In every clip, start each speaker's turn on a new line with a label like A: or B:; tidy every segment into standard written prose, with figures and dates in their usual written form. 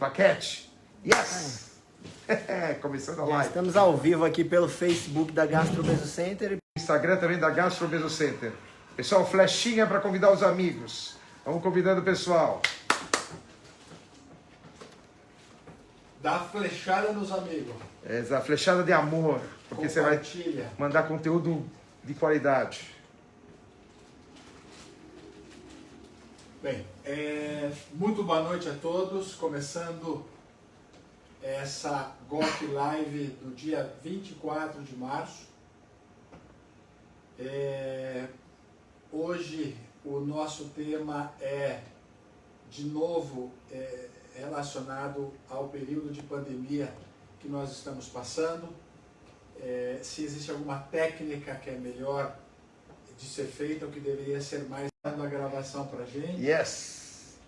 A: Plaquete. Yes! Começando a live.
B: Estamos ao vivo aqui pelo Facebook da Gastrobeso Center.
A: Instagram também da Gastrobeso Center. Pessoal, flechinha para convidar os amigos. Vamos convidando o pessoal.
C: Dá flechada nos amigos.
A: Essa flechada de amor. Porque você vai mandar conteúdo de qualidade.
C: Bem, muito boa noite a todos. Começando essa GOT Live do dia 24 de março. Hoje o nosso tema é, de novo, relacionado ao período de pandemia que nós estamos passando. Se existe alguma técnica que é melhor de ser feita, ou que deveria ser mais na gravação para a gente.
A: Yes!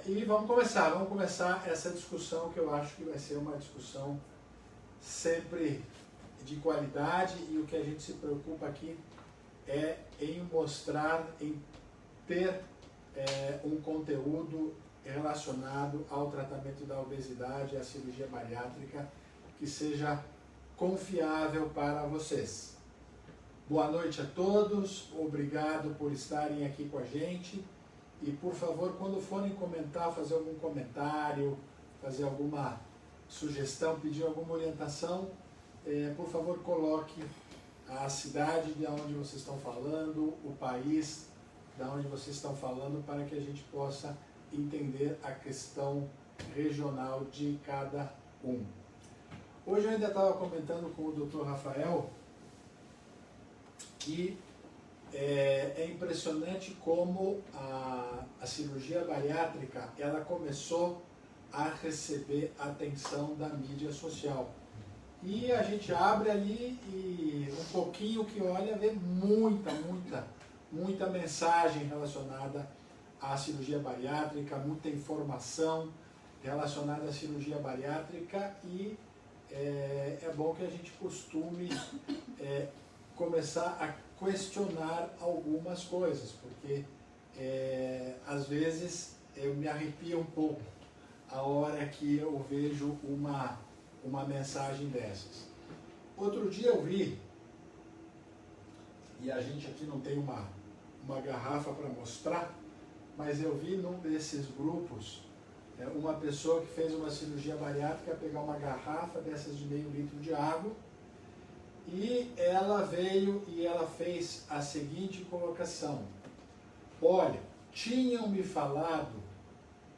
C: E vamos começar essa discussão, que eu acho que vai ser uma discussão sempre de qualidade, e o que a gente se preocupa aqui é em mostrar, em ter um conteúdo relacionado ao tratamento da obesidade e à cirurgia bariátrica que seja confiável para vocês. Boa noite a todos, obrigado por estarem aqui com a gente, e por favor, quando forem comentar, fazer algum comentário, fazer alguma sugestão, pedir alguma orientação, por favor, coloque a cidade de onde vocês estão falando, o país de onde vocês estão falando, para que a gente possa entender a questão regional de cada um. Hoje eu ainda estava comentando com o Dr. Rafael que é impressionante como a cirurgia bariátrica ela começou a receber atenção da mídia social. E a gente abre ali e um pouquinho que olha, vê muita mensagem relacionada à cirurgia bariátrica, muita informação relacionada à cirurgia bariátrica, e é bom que a gente costume começar a questionar algumas coisas, porque às vezes eu me arrepio um pouco a hora que eu vejo uma mensagem dessas. Outro dia eu vi, e a gente aqui não tem uma garrafa para mostrar, mas eu vi num desses grupos uma pessoa que fez uma cirurgia bariátrica pegar uma garrafa dessas de meio litro de água, e ela veio e ela fez a seguinte colocação: olha, tinham me falado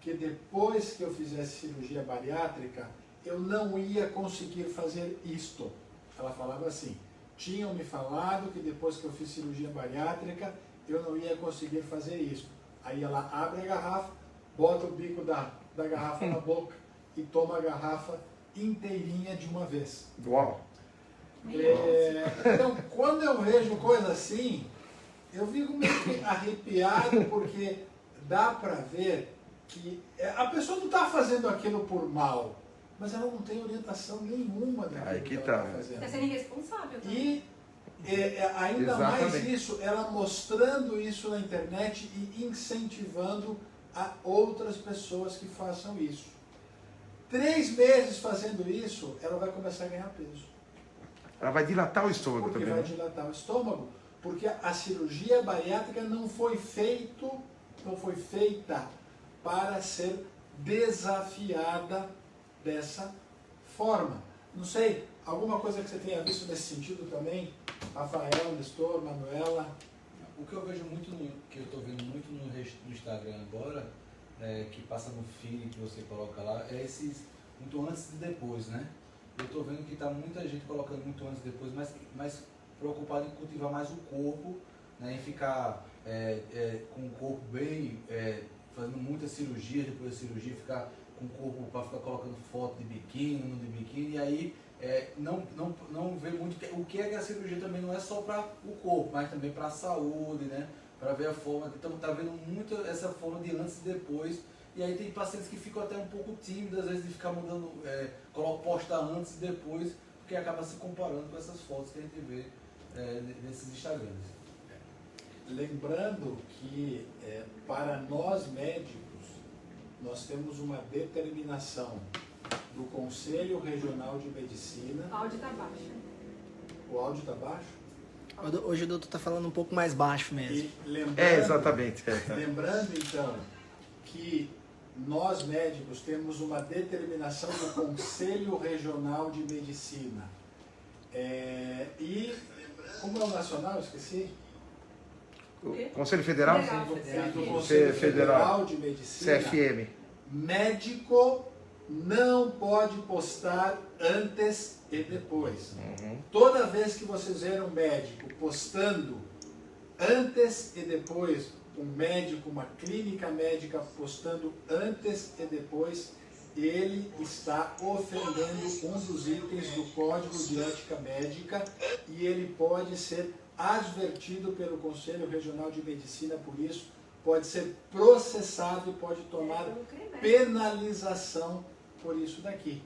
C: que depois que eu fizesse cirurgia bariátrica eu não ia conseguir fazer isto. Ela falava assim: tinham me falado que depois que eu fiz cirurgia bariátrica eu não ia conseguir fazer isso. Aí ela abre a garrafa, bota o bico da garrafa na boca e toma a garrafa inteirinha de uma vez.
A: Uau!
C: Então, quando eu vejo coisa assim, eu fico meio que arrepiado, porque dá para ver que a pessoa não está fazendo aquilo por mal, mas ela não tem orientação nenhuma daquilo que ela está fazendo.
D: Está sendo irresponsável também.
C: E ainda
A: Exatamente.
C: mais isso, ela mostrando isso na internet e incentivando a outras pessoas que façam isso. 3 meses fazendo isso, ela vai começar a ganhar peso.
A: Ela vai dilatar o estômago
C: Porque
A: também.
C: vai
A: Né?
C: dilatar o estômago, porque a cirurgia bariátrica não foi feita para ser desafiada dessa forma. Não sei, alguma coisa que você tenha visto nesse sentido também? Rafael, Nestor, Manuela?
E: O que eu vejo muito, que eu estou vendo muito no Instagram agora, que passa no feed que você coloca lá, é esses muito antes e depois, né? Eu estou vendo que está muita gente colocando muito antes e depois, mas preocupado em cultivar mais o corpo, né? Em ficar com o corpo bem, fazendo muita cirurgia, depois da cirurgia, ficar com o corpo para ficar colocando foto de biquíni, não de biquíni, e aí não vê muito o que é que a cirurgia também não é só para o corpo, mas também para a saúde, né? Para ver a forma. Então está vendo muito essa forma de antes e depois. E aí tem pacientes que ficam até um pouco tímidos, às vezes, de ficar mudando, postar antes e depois, porque acaba se comparando com essas fotos que a gente vê nesses Instagrams.
C: Lembrando que para nós médicos, nós temos uma determinação do Conselho Regional de Medicina.
D: O áudio está baixo.
C: O áudio está baixo?
B: Hoje o doutor está falando um pouco mais baixo mesmo.
C: E lembrando,
A: Exatamente.
C: lembrando então que nós médicos temos uma determinação do Conselho Regional de Medicina. E como é o nacional? Esqueci.
A: Conselho Federal?
C: Do Conselho Federal de Medicina.
A: CFM.
C: Médico não pode postar antes e depois. Toda vez que vocês verem um médico postando antes e depois, um médico, uma clínica médica postando antes e depois, ele está ofendendo um dos itens do Código de Ética Médica e ele pode ser advertido pelo Conselho Regional de Medicina por isso, pode ser processado e pode tomar penalização por isso daqui.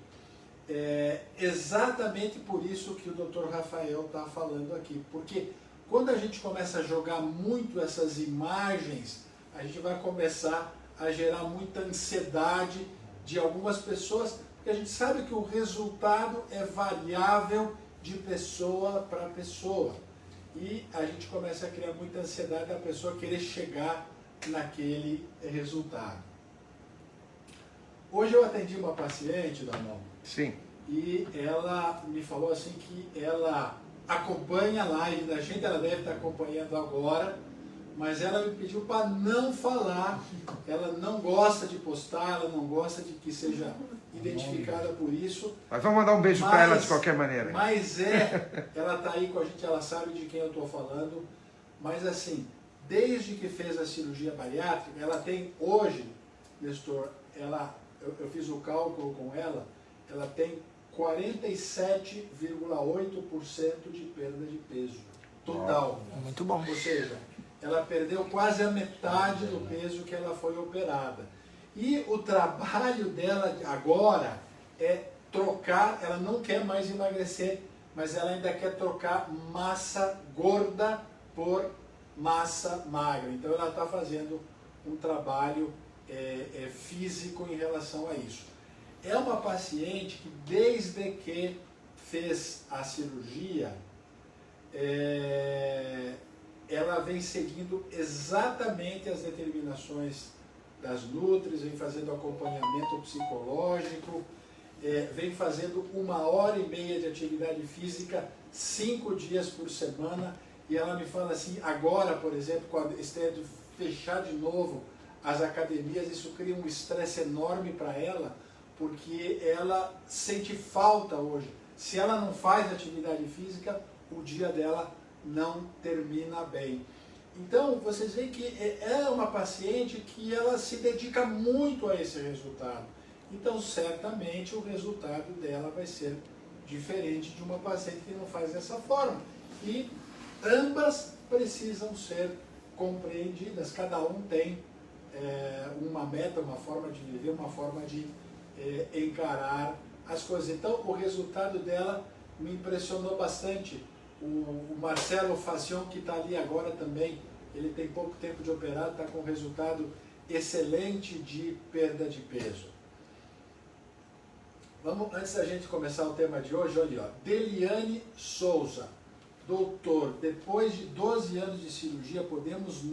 C: É exatamente por isso que o Dr. Rafael está falando aqui, porque quando a gente começa a jogar muito essas imagens, a gente vai começar a gerar muita ansiedade de algumas pessoas, porque a gente sabe que o resultado é variável de pessoa para pessoa. E a gente começa a criar muita ansiedade da pessoa querer chegar naquele resultado. Hoje eu atendi uma paciente, Damon,
A: Sim.
C: e ela me falou assim que ela acompanha a live da gente, ela deve estar acompanhando agora, mas ela me pediu para não falar, ela não gosta de postar, ela não gosta de que seja identificada por isso.
A: Mas vamos mandar um beijo para ela de qualquer maneira.
C: Mas ela está aí com a gente, ela sabe de quem eu estou falando, mas assim, desde que fez a cirurgia bariátrica, ela tem hoje, Nestor, eu fiz o cálculo com ela tem 47,8% de perda de peso total.
B: Muito bom.
C: Ou seja, ela perdeu quase a metade do peso que ela foi operada. E o trabalho dela agora é trocar, ela não quer mais emagrecer, mas ela ainda quer trocar massa gorda por massa magra. Então ela está fazendo um trabalho físico em relação a isso. É uma paciente que desde que fez a cirurgia, ela vem seguindo exatamente as determinações das nutris, vem fazendo acompanhamento psicológico, vem fazendo 1h30 de atividade física 5 dias por semana, e ela me fala assim, agora, por exemplo, quando esteja de fechar de novo as academias, isso cria um estresse enorme para ela, porque ela sente falta hoje. Se ela não faz atividade física, o dia dela não termina bem. Então, vocês veem que é uma paciente que ela se dedica muito a esse resultado. Então, certamente, o resultado dela vai ser diferente de uma paciente que não faz dessa forma. E ambas precisam ser compreendidas. Cada um tem uma meta, uma forma de viver, uma forma de encarar as coisas. Então, o resultado dela me impressionou bastante. O Marcelo Facion, que está ali agora também, ele tem pouco tempo de operado, está com um resultado excelente de perda de peso. Vamos, antes da gente começar o tema de hoje, olha, ó, Deliane Souza. Doutor, depois de 12 anos de cirurgia, podemos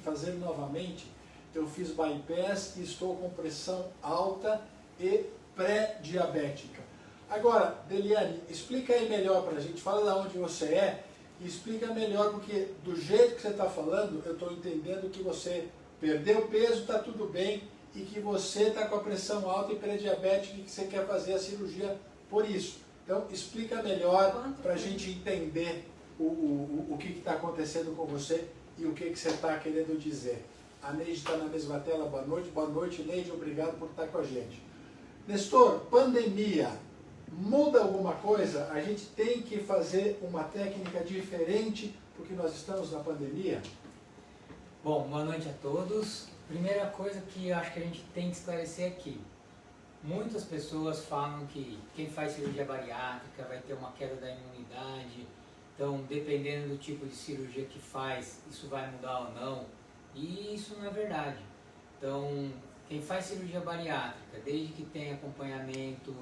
C: fazer novamente? Eu fiz bypass e estou com pressão alta e pré-diabética. Agora, Deliane, explica aí melhor para a gente, fala de onde você é e explica melhor, porque do jeito que você está falando, eu estou entendendo que você perdeu peso, está tudo bem, e que você está com a pressão alta e pré-diabética e que você quer fazer a cirurgia por isso. Então, explica melhor para a gente entender o que está acontecendo com você e o que você está querendo dizer. A Neide está na mesma tela, boa noite, Neide, obrigado por estar com a gente. Nestor, pandemia, muda alguma coisa? A gente tem que fazer uma técnica diferente porque nós estamos na pandemia?
F: Bom, boa noite a todos. Primeira coisa que eu acho que a gente tem que esclarecer aqui. Muitas pessoas falam que quem faz cirurgia bariátrica vai ter uma queda da imunidade, então dependendo do tipo de cirurgia que faz, isso vai mudar ou não, e isso não é verdade. Então, quem faz cirurgia bariátrica, desde que tenha acompanhamento,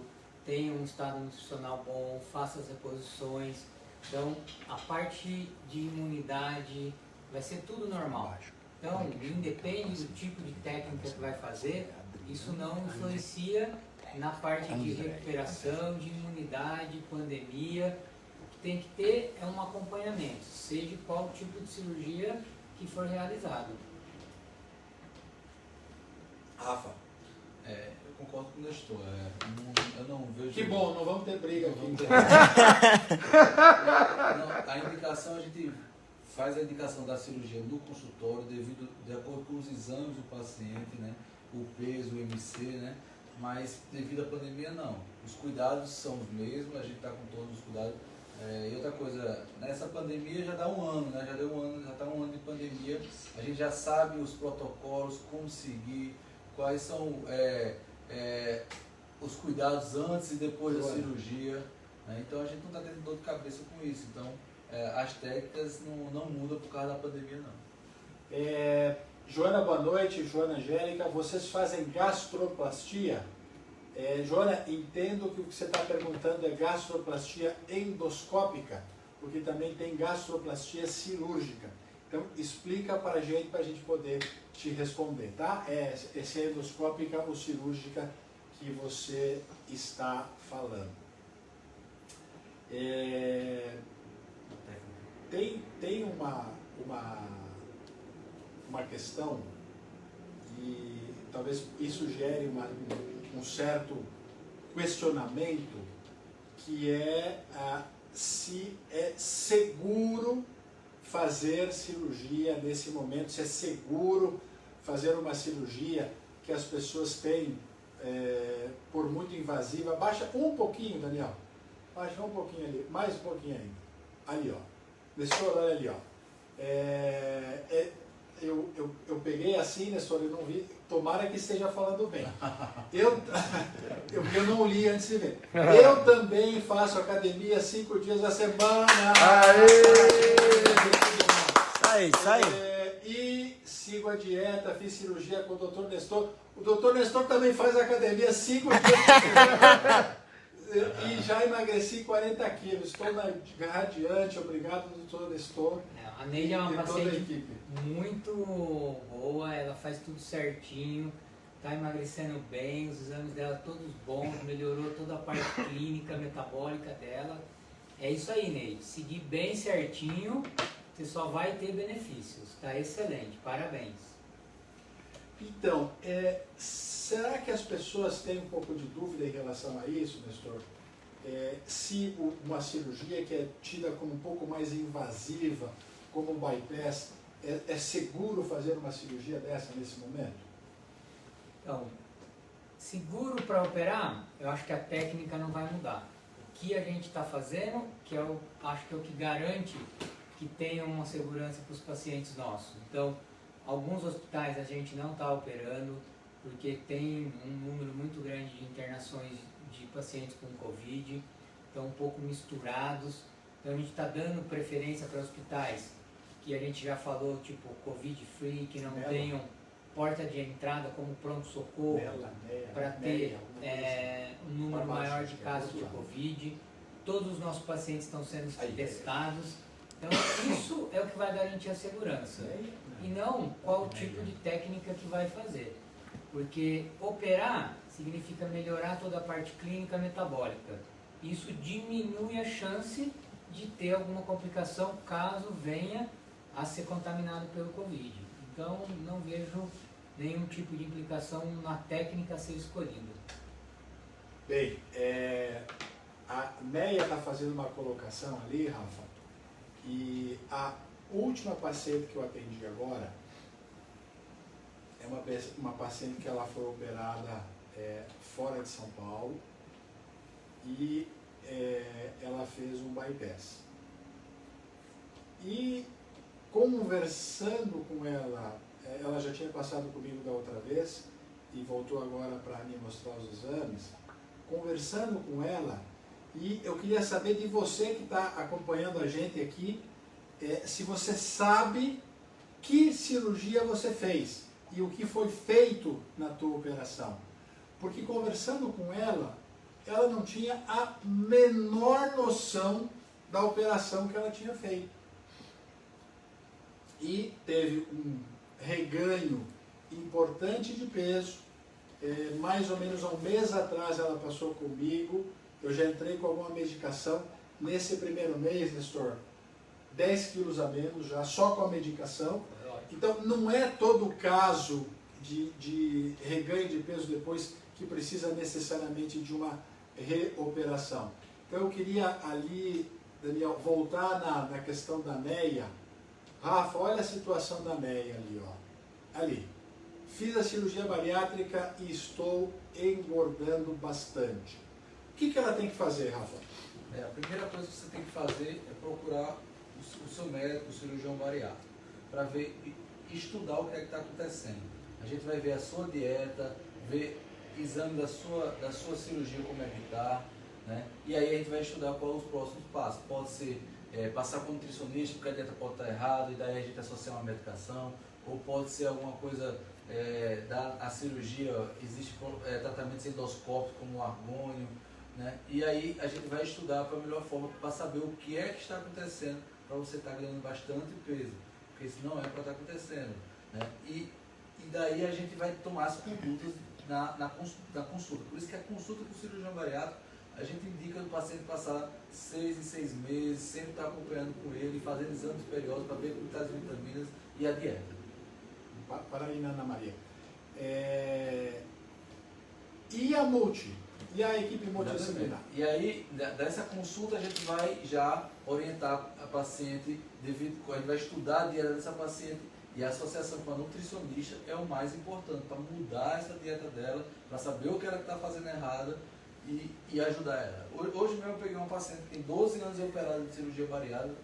F: tenha um estado nutricional bom, faça as reposições, então a parte de imunidade vai ser tudo normal. Então, independe do tipo de técnica que vai fazer, isso não influencia na parte de recuperação, de imunidade, pandemia. O que tem que ter é um acompanhamento, seja qual tipo de cirurgia que for realizado.
C: Rafa.
E: Eu concordo com o Nestor. Eu não vejo...
C: Que bom, não vamos ter briga aqui.
E: Não, a indicação, a gente faz a indicação da cirurgia no consultório de acordo com os exames do paciente, né? O peso, o MC, né? Mas devido à pandemia, não. Os cuidados são os mesmos, a gente está com todos os cuidados. E outra coisa, nessa pandemia já dá um ano, né? Já está um ano de pandemia, a gente já sabe os protocolos, como seguir, quais são os cuidados antes e depois da cirurgia, né? Então a gente não está tendo dor de cabeça com isso. Então as técnicas não mudam por causa da pandemia, não.
C: Joana, boa noite. Joana Angélica, vocês fazem gastroplastia? Joana, entendo que o que você está perguntando é gastroplastia endoscópica, porque também tem gastroplastia cirúrgica. Então, explica para a gente poder te responder, tá? Se é endoscópica ou cirúrgica que você está falando. Tem uma questão, e talvez isso gere um certo questionamento, que é se é seguro fazer cirurgia nesse momento, se é seguro fazer uma cirurgia que as pessoas têm por muito invasiva. Baixa um pouquinho, Daniel. Baixa um pouquinho ali, mais um pouquinho ainda. Ali, ó. Nestor, olha ali, ó. Eu peguei assim, Nestor, eu não vi. Tomara que esteja falando bem. Eu não li antes de ver. Eu também faço academia 5 dias da semana.
B: Sai.
C: E sigo a dieta, fiz cirurgia com o Dr. Nestor. O Dr. Nestor também faz academia 5 dias da semana. E já emagreci 40 quilos. Estou radiante. Obrigado, Dr. Nestor.
F: A Neide é uma paciente muito boa, ela faz tudo certinho, está emagrecendo bem, os exames dela todos bons, melhorou toda a parte clínica, metabólica dela. É isso aí, Neide. Seguir bem certinho, você só vai ter benefícios. Está excelente, parabéns.
C: Então, será que as pessoas têm um pouco de dúvida em relação a isso, Nestor? Se uma cirurgia que é tida como um pouco mais invasiva, como um bypass, é seguro fazer uma cirurgia dessa nesse momento?
F: Então, seguro para operar, eu acho que a técnica não vai mudar. O que a gente está fazendo, que acho que é o que garante que tenha uma segurança para os pacientes nossos. Então, alguns hospitais a gente não está operando, porque tem um número muito grande de internações de pacientes com Covid, estão um pouco misturados. Então a gente está dando preferência para hospitais que a gente já falou, tipo Covid-free, que não tenham porta de entrada como pronto-socorro, para ter um número maior de casos de Covid. Todos os nossos pacientes estão sendo testados. Então isso é o que vai garantir a segurança. E não qual tipo de técnica que vai fazer. Porque operar significa melhorar toda a parte clínica metabólica. Isso diminui a chance de ter alguma complicação caso venha a ser contaminado pelo Covid. Então, não vejo nenhum tipo de implicação na técnica a ser escolhida.
C: Bem, a Neia está fazendo uma colocação ali, Rafa, e a última paciente que eu atendi agora é uma paciente que ela foi operada fora de São Paulo e ela fez um bypass. E conversando com ela, ela já tinha passado comigo da outra vez e voltou agora para me mostrar os exames, conversando com ela, e eu queria saber de você que está acompanhando a gente aqui, se você sabe que cirurgia você fez. e o que foi feito na tua operação. Porque conversando com ela não tinha a menor noção da operação que ela tinha feito. E teve um reganho importante de peso. Mais ou menos há um mês atrás ela passou comigo, eu já entrei com alguma medicação. Nesse primeiro mês, Nestor, 10 quilos a menos já, só com a medicação. Então não é todo caso de reganho de peso depois que precisa necessariamente de uma reoperação. Então eu queria ali, Daniel, voltar na questão da Neia. Rafa, olha a situação da Neia ali, ó. Ali. Fiz a cirurgia bariátrica e estou engordando bastante. O que ela tem que fazer, Rafa?
E: A primeira coisa que você tem que fazer é procurar o seu médico, o cirurgião bariátrico, para ver, estudar o que é que está acontecendo. A gente vai ver a sua dieta, ver exame da sua cirurgia, como é que está, né? E aí a gente vai estudar quais os próximos passos. Pode ser passar com um nutricionista, porque a dieta pode estar errada, e daí a gente associar uma medicação, ou pode ser alguma coisa da cirurgia, existe tratamentos endoscópicos como o argônio, né? E aí a gente vai estudar para a melhor forma, para saber o que é que está acontecendo, para você estar ganhando bastante peso, porque isso não é para estar acontecendo, né? E daí a gente vai tomar as condutas na consulta. Por isso que a consulta com o cirurgião bariátrico, a gente indica o paciente passar 6 em 6 meses, sempre estar acompanhando com ele, fazendo exames periódicos para ver como estão as vitaminas e a dieta.
C: Para aí, Ana Maria. E a multi? E a equipe multidisciplinar?
E: E aí, dessa consulta, a gente vai já orientar a paciente, a gente vai estudar a dieta dessa paciente, e a associação com a nutricionista é o mais importante, para mudar essa dieta dela, para saber o que ela está fazendo errada e ajudar ela. Hoje mesmo eu peguei uma paciente que tem 12 anos de operada de cirurgia bariátrica,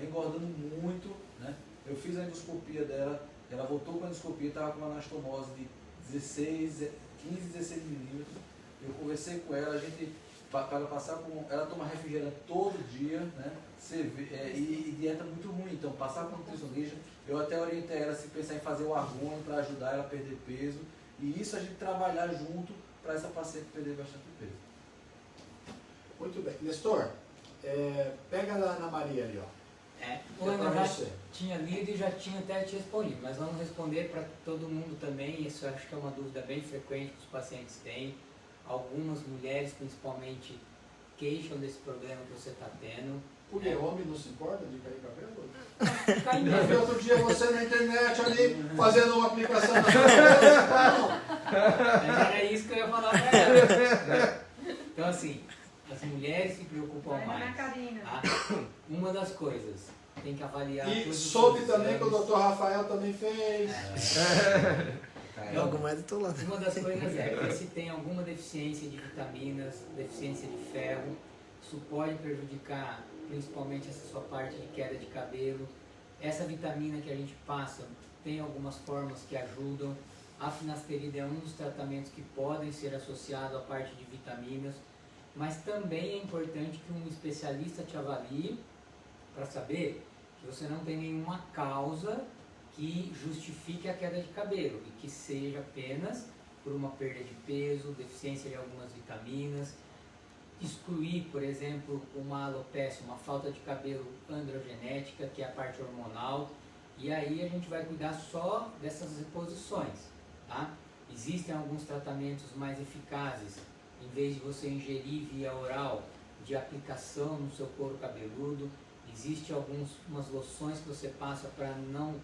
E: engordando muito, né? Eu fiz a endoscopia dela, ela voltou com a endoscopia, estava com uma anastomose de 15, 16 milímetros. Eu conversei com ela, a gente, para passar com, ela toma refrigerante todo dia, né? E dieta muito ruim, então passar com nutricionista, eu até orientei ela se pensar em fazer o argônio para ajudar ela a perder peso, e isso a gente trabalhar junto para essa paciente perder bastante peso.
C: Muito bem. Nestor, pega lá na Maria ali, ó.
F: O Ana já tinha lido e já tinha até te respondido, mas vamos responder para todo mundo também. Isso eu acho que é uma dúvida bem frequente que os pacientes têm. Algumas mulheres, principalmente, queixam desse problema que você está tendo.
C: Porque homem não se importa de cair cabelo?
F: Cai
C: Eu vi
F: mesmo.
C: outro dia você na internet ali, fazendo uma aplicação na sua cabeça.
F: Mas era isso que eu ia falar para ela. Então, assim, as mulheres se preocupam mais. Tá? Uma das coisas, tem que avaliar
C: E
F: todos os
C: soube
F: seus
C: também que o
F: exames.
C: Dr. Rafael também fez.
B: Logo mais eu tô lá.
F: Uma das coisas é ver se tem alguma deficiência de vitaminas, deficiência de ferro. Isso pode prejudicar principalmente essa sua parte de queda de cabelo. Essa vitamina que a gente passa tem algumas formas que ajudam. A finasterida é um dos tratamentos que podem ser associados à parte de vitaminas, mas também é importante que um especialista te avalie para saber que você não tem nenhuma causa que justifique a queda de cabelo e que seja apenas por uma perda de peso, deficiência de algumas vitaminas, excluir, por exemplo, uma alopecia, uma falta de cabelo androgenética, que é a parte hormonal, e aí a gente vai cuidar só dessas reposições, tá? Existem alguns tratamentos mais eficazes, em vez de você ingerir via oral, de aplicação no seu couro cabeludo. Existem algumas loções que você passa para não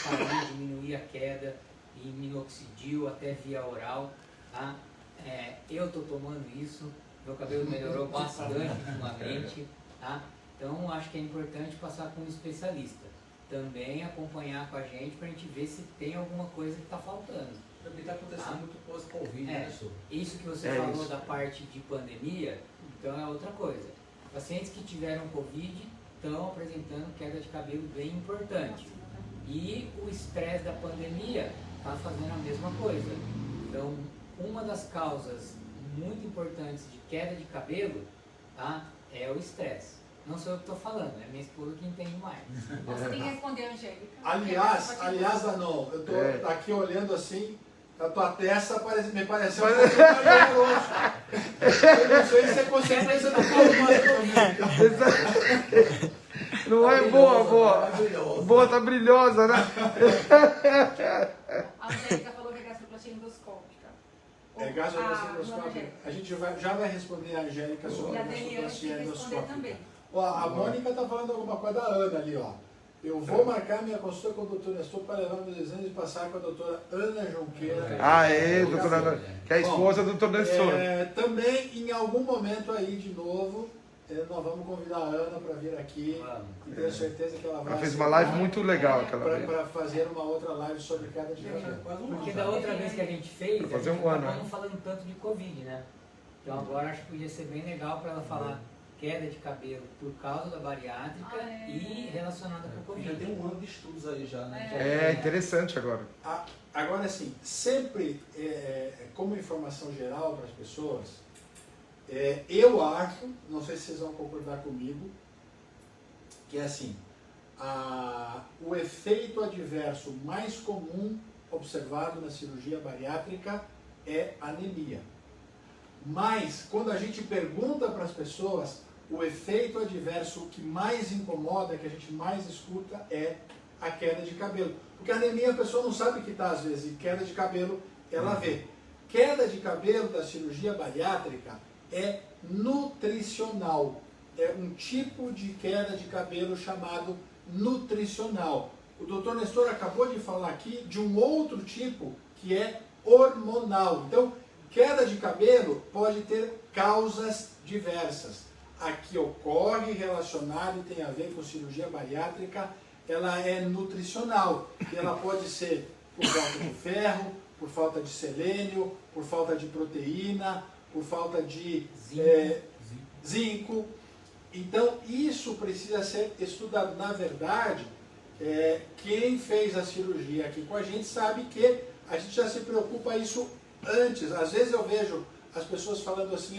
F: parar, diminuir a queda, e minoxidil até via oral, tá? Eu estou tomando isso, meu cabelo melhorou bastante ultimamente, tá? Então acho que é importante passar com um especialista. Também acompanhar com a gente para a gente ver se tem alguma coisa que está faltando.
E: Também está acontecendo muito pós-Covid, né, senhor?
F: Isso que você falou da parte de pandemia, então é outra coisa. Pacientes que tiveram Covid estão apresentando queda de cabelo bem importante. E o estresse da pandemia está fazendo a mesma coisa. Então, uma das causas muito importantes de queda de cabelo, tá, é o estresse. Não sou eu que estou falando, é minha esposa que entende mais.
D: Você tem que responder, Angélica.
C: Aliás, Danon, eu tô
A: É.
C: aqui olhando assim, a tua testa me pareceu um pouquinho mais grosso. Eu não sei se é consequência do comigo.
A: Não é boa, boa. Boa, tá brilhosa, né?
D: A Angélica falou que é gastroplastia endoscópica.
C: Gastroplastia
D: Dona
C: endoscópica.
D: Angélica.
C: A gente já vai responder a Angélica sobre
D: E
C: a
D: a Daniela tem
C: gastroplastia
D: que responder
C: endoscópica.
D: também.
C: Ó, a Mônica está falando alguma coisa da Ana ali, ó. Eu vou marcar minha consulta com o doutor Nestor para levar meus exames e passar com a doutora Ana Junqueira.
A: Aê, doutora Ana, que é a esposa do doutor Nestor.
C: Também, em algum momento aí, de novo, nós vamos convidar a Ana para vir aqui.
E: Vamos.
C: E tenho certeza que ela vai
A: Ela fez uma live muito legal aquela vez.
C: para fazer uma outra live sobre queda de cabelo.
E: Quase um
F: Porque
E: ano
F: da
E: já.
F: outra vez que a gente fez,
A: Fazer
F: a gente
A: um ano,
F: acabou
A: né?
F: não falando tanto de Covid, né? Então agora acho que podia ser bem legal para ela falar queda de cabelo por causa da bariátrica e relacionada com o
E: Já tem
F: Covid.
E: um ano de estudos aí já, né?
A: É interessante agora.
C: Agora, assim, sempre como informação geral para as pessoas, eu acho, não sei se vocês vão concordar comigo, que é assim, o efeito adverso mais comum observado na cirurgia bariátrica é anemia. Mas, quando a gente pergunta para as pessoas, o efeito adverso que mais incomoda, que a gente mais escuta, é a queda de cabelo. Porque a anemia a pessoa não sabe que está, às vezes, e queda de cabelo ela vê. Queda de cabelo da cirurgia bariátrica é nutricional. É um tipo de queda de cabelo chamado nutricional. O doutor Nestor acabou de falar aqui de um outro tipo que é hormonal. Então, queda de cabelo pode ter causas diversas. A que ocorre relacionada e tem a ver com cirurgia bariátrica, ela é nutricional. E ela pode ser por falta de ferro, por falta de selênio, por falta de proteína, por falta de zinco. Então, isso precisa ser estudado. Na verdade, quem fez a cirurgia aqui com a gente sabe que a gente já se preocupa isso antes. Às vezes eu vejo as pessoas falando assim,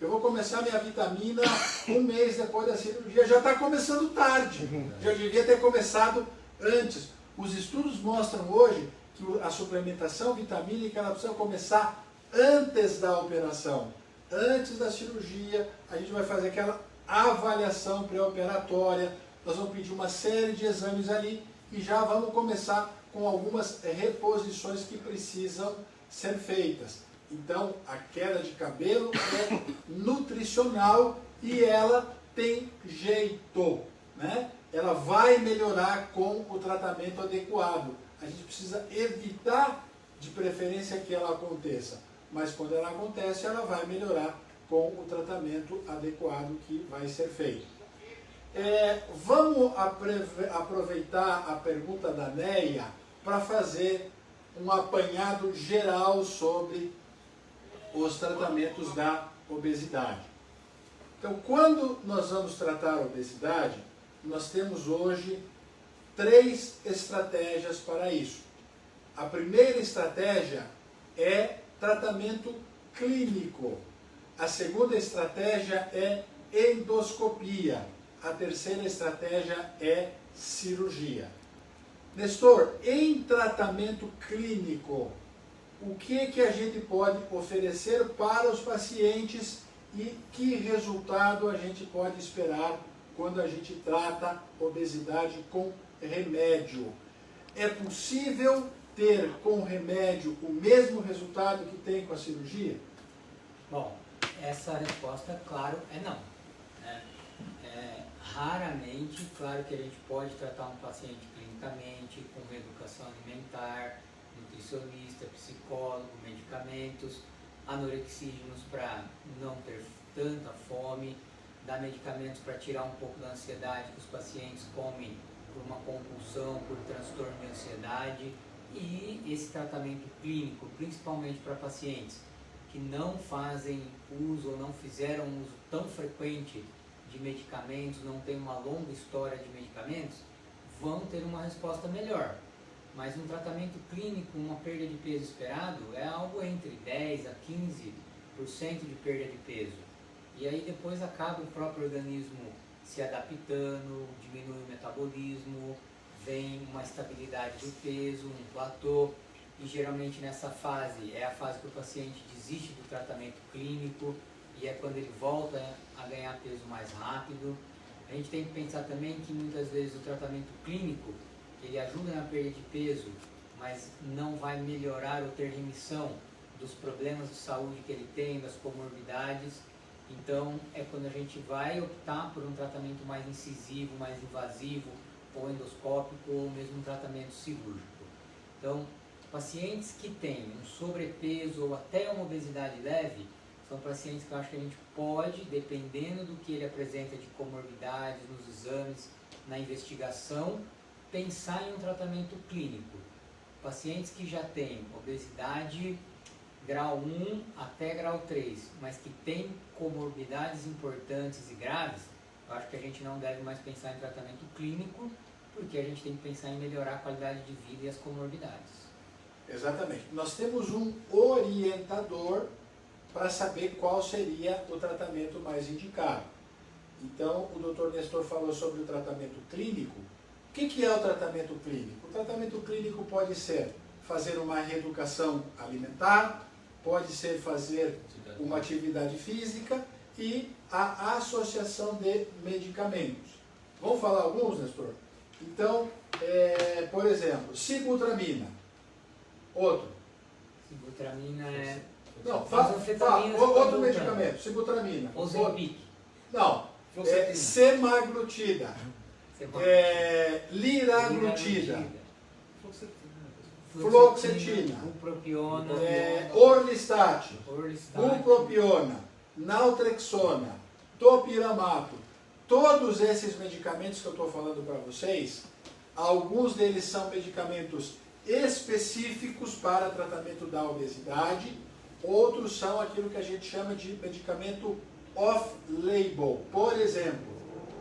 C: eu vou começar minha vitamina um mês depois da cirurgia. Já está começando tarde, já devia ter começado antes. Os estudos mostram hoje que a suplementação vitamínica ela precisa começar antes da operação, antes da cirurgia. A gente vai fazer aquela avaliação pré-operatória, nós vamos pedir uma série de exames ali e já vamos começar com algumas reposições que precisam ser feitas. Então, a queda de cabelo é nutricional e ela tem jeito, né? Ela vai melhorar com o tratamento adequado. A gente precisa evitar, de preferência, que ela aconteça. Mas quando ela acontece, ela vai melhorar com o tratamento adequado que vai ser feito. Vamos aproveitar a pergunta da Neia para fazer um apanhado geral sobre os tratamentos da obesidade. Então, quando nós vamos tratar a obesidade, nós temos hoje 3 estratégias para isso. A primeira estratégia é tratamento clínico. A segunda estratégia é endoscopia. A terceira estratégia é cirurgia. Nestor, em tratamento clínico, o que a gente pode oferecer para os pacientes e que resultado a gente pode esperar quando a gente trata obesidade com remédio? É possível ter com remédio o mesmo resultado que tem com a cirurgia?
F: Bom, essa resposta, claro, é não. Raramente, claro que a gente pode tratar um paciente clinicamente, com reeducação alimentar, nutricionista, psicólogo, medicamentos, anorexígenos para não ter tanta fome, dar medicamentos para tirar um pouco da ansiedade que os pacientes comem por uma compulsão, por transtorno de ansiedade, e esse tratamento clínico, principalmente para pacientes que não fazem uso ou não fizeram uso tão frequente de medicamentos, não tem uma longa história de medicamentos, vão ter uma resposta melhor. Mas um tratamento clínico, uma perda de peso esperado, é algo entre 10% a 15% de perda de peso. E aí depois acaba o próprio organismo se adaptando, diminui o metabolismo, vem uma estabilidade do peso, um platô, e geralmente nessa fase é a fase que o paciente desiste do tratamento clínico e é quando ele volta a ganhar peso mais rápido. A gente tem que pensar também que muitas vezes o tratamento clínico, ele ajuda na perda de peso, mas não vai melhorar ou ter remissão dos problemas de saúde que ele tem, das comorbidades. Então é quando a gente vai optar por um tratamento mais incisivo, mais invasivo, ou endoscópico, ou mesmo um tratamento cirúrgico. Então, pacientes que têm um sobrepeso ou até uma obesidade leve, são pacientes que eu acho que a gente pode, dependendo do que ele apresenta de comorbidades nos exames, na investigação, pensar em um tratamento clínico. Pacientes que já têm obesidade grau 1 até grau 3, mas que têm comorbidades importantes e graves, eu acho que a gente não deve mais pensar em tratamento clínico, porque a gente tem que pensar em melhorar a qualidade de vida e as comorbidades.
C: Exatamente. Nós temos um orientador para saber qual seria o tratamento mais indicado. Então, o Dr. Nestor falou sobre o tratamento clínico. O que é o tratamento clínico? O tratamento clínico pode ser fazer uma reeducação alimentar, pode ser fazer uma atividade física e a associação de medicamentos. Vamos falar alguns, Nestor? Então, por exemplo, sibutramina. Outro.
F: Sibutramina é...
C: Não,
F: anfetaminas
C: outro
F: para
C: medicamento, sibutramina.
F: Ozempic.
C: Não, semaglutida, liraglutida, fluoxetina,
F: bupropiona,
C: orlistat, bupropiona, naltrexona, topiramato. Todos esses medicamentos que eu estou falando para vocês, alguns deles são medicamentos específicos para tratamento da obesidade, outros são aquilo que a gente chama de medicamento off-label. Por exemplo,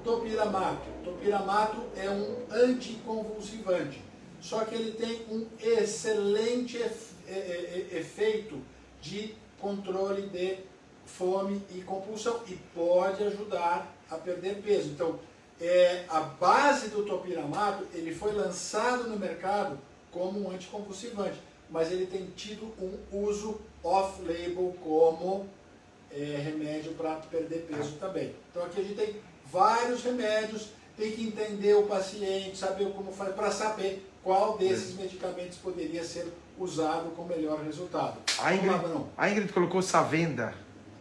C: topiramato. Topiramato é um anticonvulsivante, só que ele tem um excelente efeito de controle de fome e compulsão e pode ajudar a perder peso. Então, a base do topiramato, ele foi lançado no mercado como um anticonvulsivante, mas ele tem tido um uso off-label como remédio para perder peso também. Então aqui a gente tem vários remédios, tem que entender o paciente, saber como faz, para saber qual desses medicamentos poderia ser usado com melhor resultado.
A: A Ingrid colocou Savenda.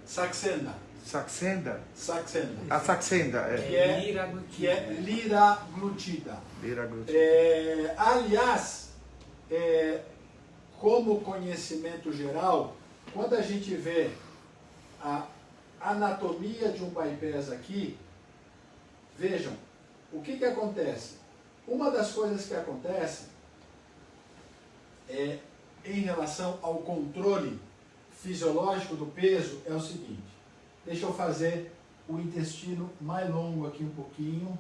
C: Saxenda.
A: Saxenda?
C: Saxenda.
A: A Saxenda,
C: Que é liraglutida.
A: Liraglutida.
C: Aliás, como conhecimento geral, quando a gente vê a anatomia de um bypass aqui, vejam, o que acontece? Uma das coisas que acontece em relação ao controle fisiológico do peso é o seguinte. Deixa eu fazer o intestino mais longo aqui um pouquinho,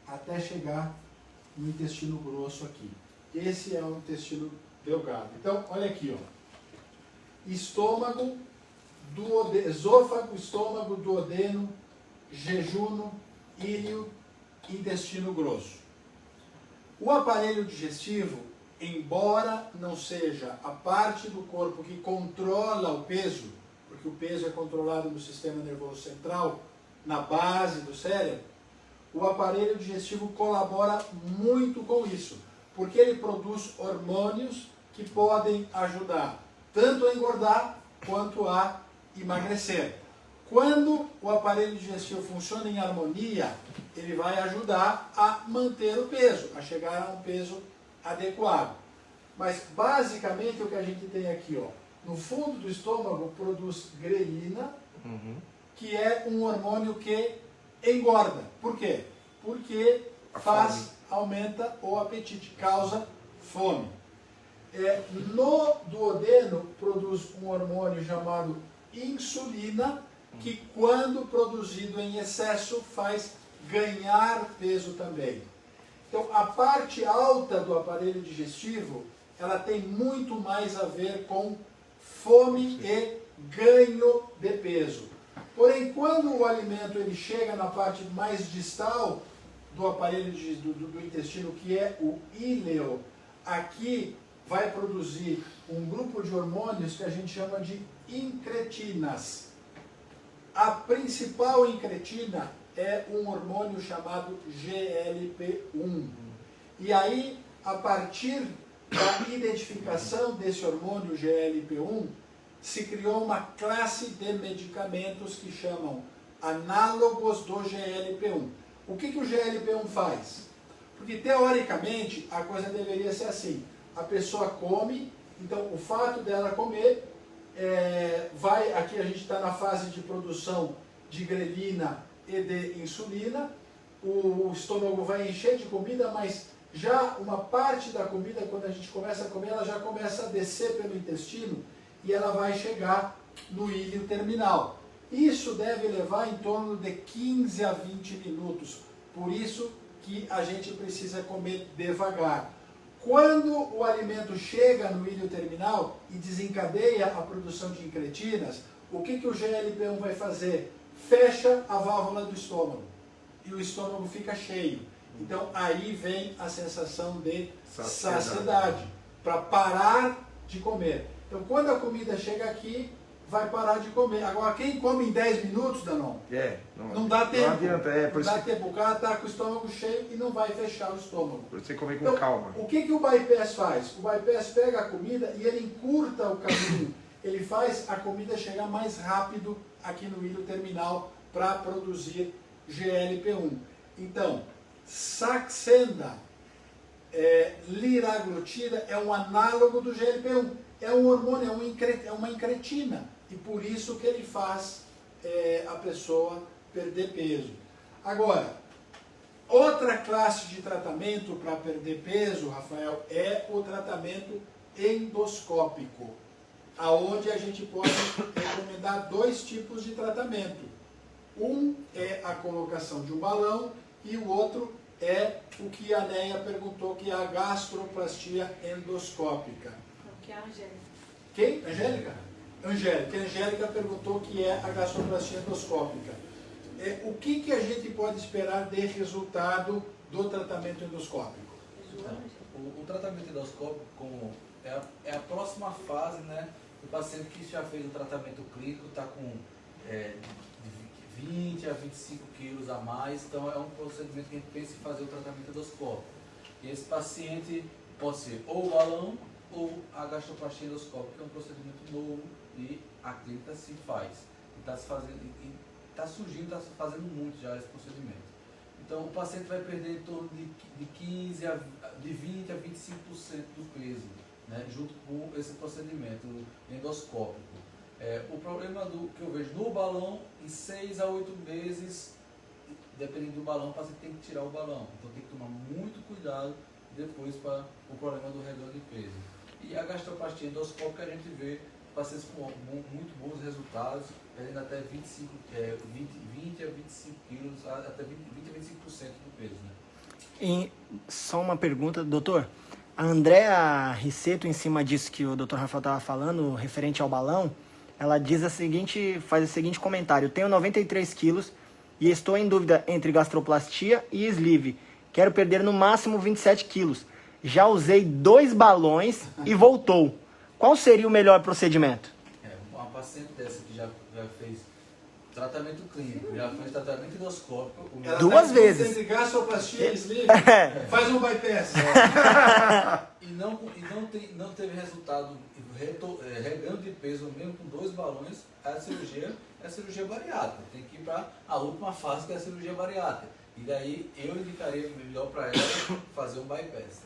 C: até chegar no intestino grosso aqui. Esse é o intestino delgado. Então, olha aqui, ó. Estômago, esôfago, estômago, duodeno, jejuno, íleo, intestino grosso. O aparelho digestivo, embora não seja a parte do corpo que controla o peso, porque o peso é controlado no sistema nervoso central, na base do cérebro, o aparelho digestivo colabora muito com isso, porque ele produz hormônios que podem ajudar tanto a engordar quanto a emagrecer. Quando o aparelho digestivo funciona em harmonia, ele vai ajudar a manter o peso, a chegar a um peso adequado. Mas basicamente o que a gente tem aqui, ó, no fundo do estômago produz grelina, que é um hormônio que engorda. Por quê? Porque aumenta o apetite, causa fome. No duodeno produz um hormônio chamado insulina, que quando produzido em excesso faz ganhar peso também. Então a parte alta do aparelho digestivo, ela tem muito mais a ver com fome e ganho de peso. Porém, quando o alimento ele chega na parte mais distal do aparelho do intestino, que é o íleo, aqui vai produzir um grupo de hormônios que a gente chama de incretinas. A principal incretina é um hormônio chamado GLP-1. E aí, a partir da identificação desse hormônio GLP-1, se criou uma classe de medicamentos que chamam análogos do GLP-1. O que o GLP-1 faz? Porque, teoricamente, a coisa deveria ser assim. A pessoa come, então o fato dela comer, aqui a gente está na fase de produção de grelina e de insulina, o estômago vai encher de comida, mas já uma parte da comida, quando a gente começa a comer, ela já começa a descer pelo intestino e ela vai chegar no íleo terminal. Isso deve levar em torno de 15 a 20 minutos, por isso que a gente precisa comer devagar. Quando o alimento chega no íleo terminal e desencadeia a produção de incretinas, o que o GLP-1 vai fazer? Fecha a válvula do estômago e o estômago fica cheio. Então aí vem a sensação de saciedade, para parar de comer. Então quando a comida chega aqui, vai parar de comer. Agora quem come em 10 minutos, Danon, não dá tempo.
A: Não adianta,
C: não dá tempo. O cara está com o estômago cheio e não vai fechar o estômago.
A: Você comer com
C: Então,
A: calma.
C: O que o bypass faz? O bypass pega a comida e ele encurta o caminho. Ele faz a comida chegar mais rápido aqui no íleo terminal para produzir GLP-1. Então, Saxenda, liraglutida é um análogo do GLP-1. É um hormônio, é uma incretina. E por isso que ele faz a pessoa perder peso. Agora, outra classe de tratamento para perder peso, Rafael, é o tratamento endoscópico, aonde a gente pode recomendar 2 tipos de tratamento. Um é a colocação de um balão e o outro é o que a Neia perguntou, que é a gastroplastia endoscópica.
D: Que é a Angélica.
C: Quem? Angélica? Angélica. A Angélica perguntou o que é a gastroplastia endoscópica. O que a gente pode esperar de resultado do tratamento endoscópico?
E: Então, o tratamento endoscópico é a próxima fase, né? O paciente que já fez o tratamento clínico está com 20 a 25 quilos a mais, então é um procedimento que a gente pensa em fazer o tratamento endoscópico. E esse paciente pode ser ou o balão ou a gastroplastia endoscópica, que é um procedimento novo e a clínica se faz. Está surgindo, está se fazendo muito já esse procedimento. Então o paciente vai perder em torno de 20 a 25% do peso, né, junto com esse procedimento endoscópico. O problema que eu vejo no balão, em 6 a 8 meses, dependendo do balão, o paciente tem que tirar o balão. Então tem que tomar muito cuidado depois para o problema do reganho de peso. E a gastroplastia endoscópica a gente vê pacientes com muito bons resultados, perdendo até 20 a 25 quilos, até 20 a 25% do peso. Né?
B: Só uma pergunta, doutor. A Andréa Risseto, em cima disso que o doutor Rafael estava falando, referente ao balão, ela faz o seguinte comentário: tenho 93 quilos e estou em dúvida entre gastroplastia e sleeve. Quero perder no máximo 27 quilos. Já usei 2 balões e voltou. Qual seria o melhor procedimento?
E: Uma paciente dessa que já fez tratamento clínico, já fez tratamento endoscópico.
C: Ela
B: 2 vezes.
C: Entre gastroplastia e sleeve, faz um bypass.
E: E não teve resultado reganho de peso mesmo com 2 balões. A cirurgia é a cirurgia bariátrica. Tem que ir para a última fase, que é a cirurgia bariátrica. E daí eu indicaria melhor para ela fazer um bypass.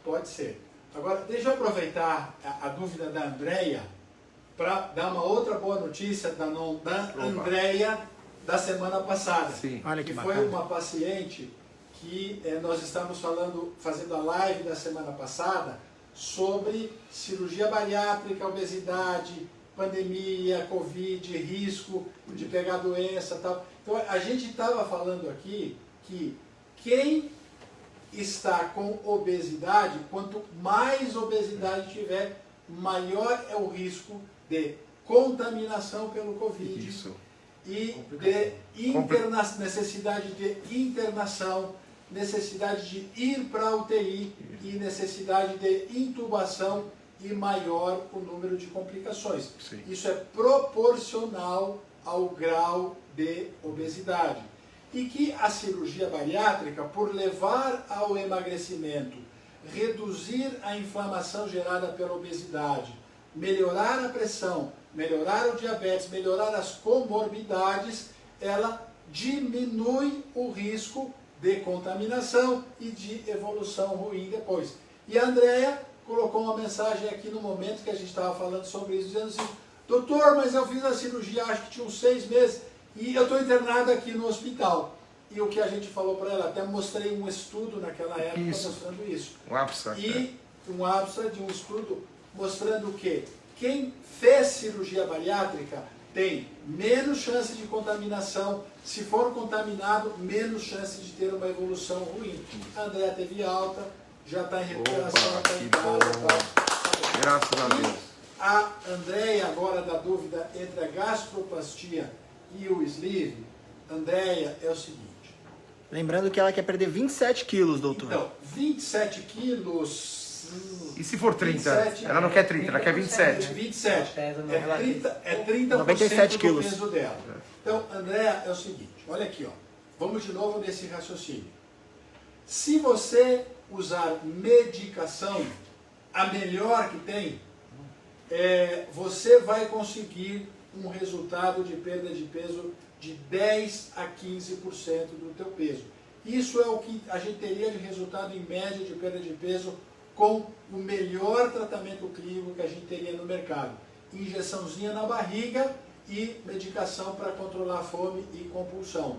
C: Pode ser. Agora, deixa eu aproveitar a dúvida da Andréia para dar uma outra boa notícia da Andréia da semana passada.
A: Sim.
B: Olha que
C: foi
B: bacana.
C: uma paciente que nós estávamos fazendo a live da semana passada sobre cirurgia bariátrica, obesidade, pandemia, Covid, risco de pegar doença e tal. Então, a gente estava falando aqui que quem está com obesidade, quanto mais obesidade tiver, maior é o risco de contaminação pelo Covid.
A: Isso.
C: E de necessidade de internação, necessidade de ir para a UTI e necessidade de intubação e maior o número de complicações.
A: Sim.
C: Isso é proporcional ao grau de obesidade. E que a cirurgia bariátrica, por levar ao emagrecimento, reduzir a inflamação gerada pela obesidade, melhorar a pressão, melhorar o diabetes, melhorar as comorbidades, ela diminui o risco de contaminação e de evolução ruim depois. E a Andrea colocou uma mensagem aqui no momento que a gente estava falando sobre isso, dizendo assim, doutor, mas eu fiz a cirurgia, acho que tinha uns 6 meses, e eu estou internado aqui no hospital. E o que a gente falou para ela, até mostrei um estudo naquela época mostrando isso.
A: Um abstract.
C: E um abstract de um estudo mostrando que quem fez cirurgia bariátrica tem menos chance de contaminação, se for contaminado, menos chance de ter uma evolução ruim. A Andrea teve alta, já está em recuperação, está em casa. Tá.
A: Graças a Deus.
C: A Andrea, agora da dúvida entre a gastroplastia e o sleeve, Andrea, é o seguinte.
B: Lembrando que ela quer perder 27 quilos, doutor.
C: Então, 27 quilos...
A: E se for 30?
C: 27,
A: Ela não quer 30, ela quer 27.
C: 27.
F: Pesa no
C: É 30%
B: 97
C: do
B: quilos.
C: peso dela. Então, Andréa, é o seguinte, olha aqui, ó. Vamos de novo nesse raciocínio. Se você usar medicação, a melhor que tem, você vai conseguir um resultado de perda de peso de 10 a 15% do teu peso. Isso é o que a gente teria de resultado em média de perda de peso com o melhor tratamento clínico que a gente teria no mercado. Injeçãozinha na barriga e medicação para controlar a fome e compulsão.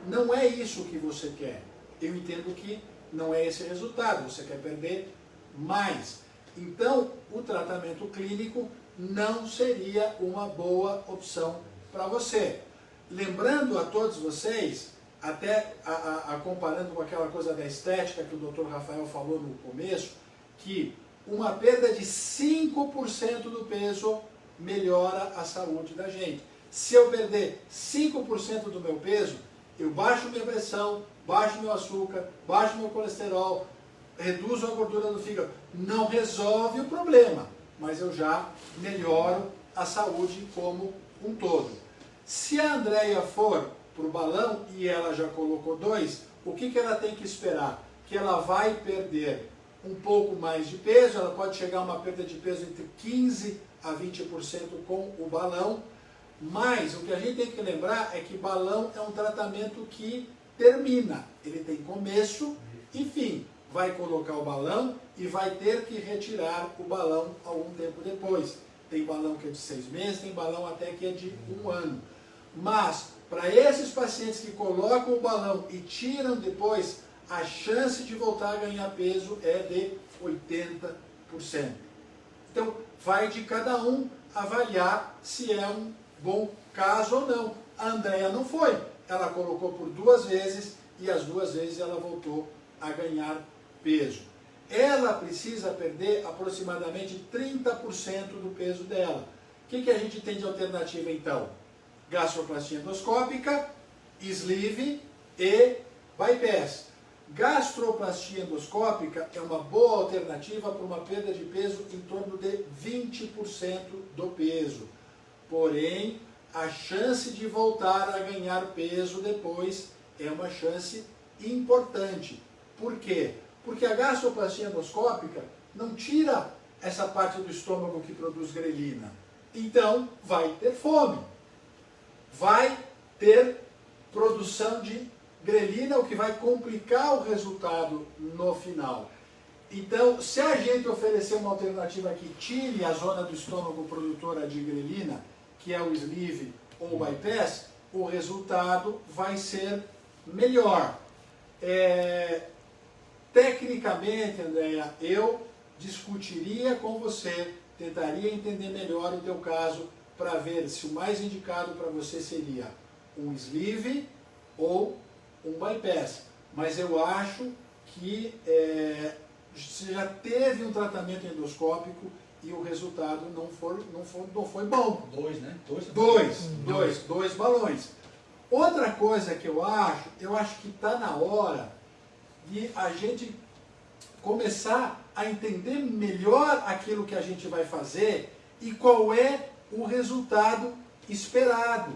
C: Não é isso que você quer. Eu entendo que não é esse resultado, você quer perder mais. Então, o tratamento clínico não seria uma boa opção para você. Lembrando a todos vocês, até comparando com aquela coisa da estética que o Dr. Rafael falou no começo, que uma perda de 5% do peso melhora a saúde da gente. Se eu perder 5% do meu peso, eu baixo minha pressão, baixo meu açúcar, baixo meu colesterol, reduzo a gordura do fígado. Não resolve o problema, mas eu já melhoro a saúde como um todo. Se a Andrea for para o balão e ela já colocou 2, o que ela tem que esperar? Que ela vai perder um pouco mais de peso, ela pode chegar a uma perda de peso entre 15% a 20% com o balão, mas o que a gente tem que lembrar é que balão é um tratamento que termina, ele tem começo e fim. Vai colocar o balão e vai ter que retirar o balão algum tempo depois. Tem balão que é de 6 meses, tem balão até que é de 1 ano. Mas, para esses pacientes que colocam o balão e tiram depois, a chance de voltar a ganhar peso é de 80%. Então, vai de cada um avaliar se é um bom caso ou não. A Andrea não foi. Ela colocou por 2 vezes e as 2 vezes ela voltou a ganhar peso. Ela precisa perder aproximadamente 30% do peso dela. O que a gente tem de alternativa então? Gastroplastia endoscópica, sleeve e bypass. Gastroplastia endoscópica é uma boa alternativa para uma perda de peso em torno de 20% do peso. Porém, a chance de voltar a ganhar peso depois é uma chance importante. Por quê? Porque a gastroplastia endoscópica não tira essa parte do estômago que produz grelina. Então, vai ter fome. Vai ter produção de grelina, o que vai complicar o resultado no final. Então, se a gente oferecer uma alternativa que tire a zona do estômago produtora de grelina, que é o sleeve ou o bypass, o resultado vai ser melhor. Tecnicamente, Andrea, eu discutiria com você, tentaria entender melhor o teu caso, para ver se o mais indicado para você seria um sleeve ou um bypass. Mas eu acho que você já teve um tratamento endoscópico e o resultado não foi bom.
E: Dois, né?
C: Dois balões. Outra coisa que eu acho que está na hora de a gente começar a entender melhor aquilo que a gente vai fazer e qual é o resultado esperado.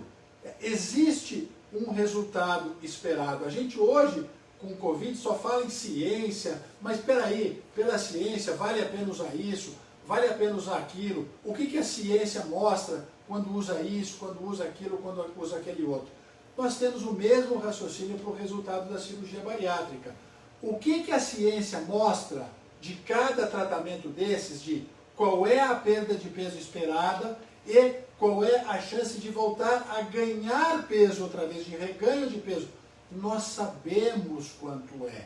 C: Existe um resultado esperado. A gente hoje, com o Covid, só fala em ciência, mas espera aí, pela ciência vale a pena usar isso, vale a pena usar aquilo. O que a ciência mostra quando usa isso, quando usa aquilo, quando usa aquele outro? Nós temos o mesmo raciocínio para o resultado da cirurgia bariátrica. O que a ciência mostra de cada tratamento desses, de qual é a perda de peso esperada e qual é a chance de voltar a ganhar peso outra vez, de reganho de peso? Nós sabemos quanto é.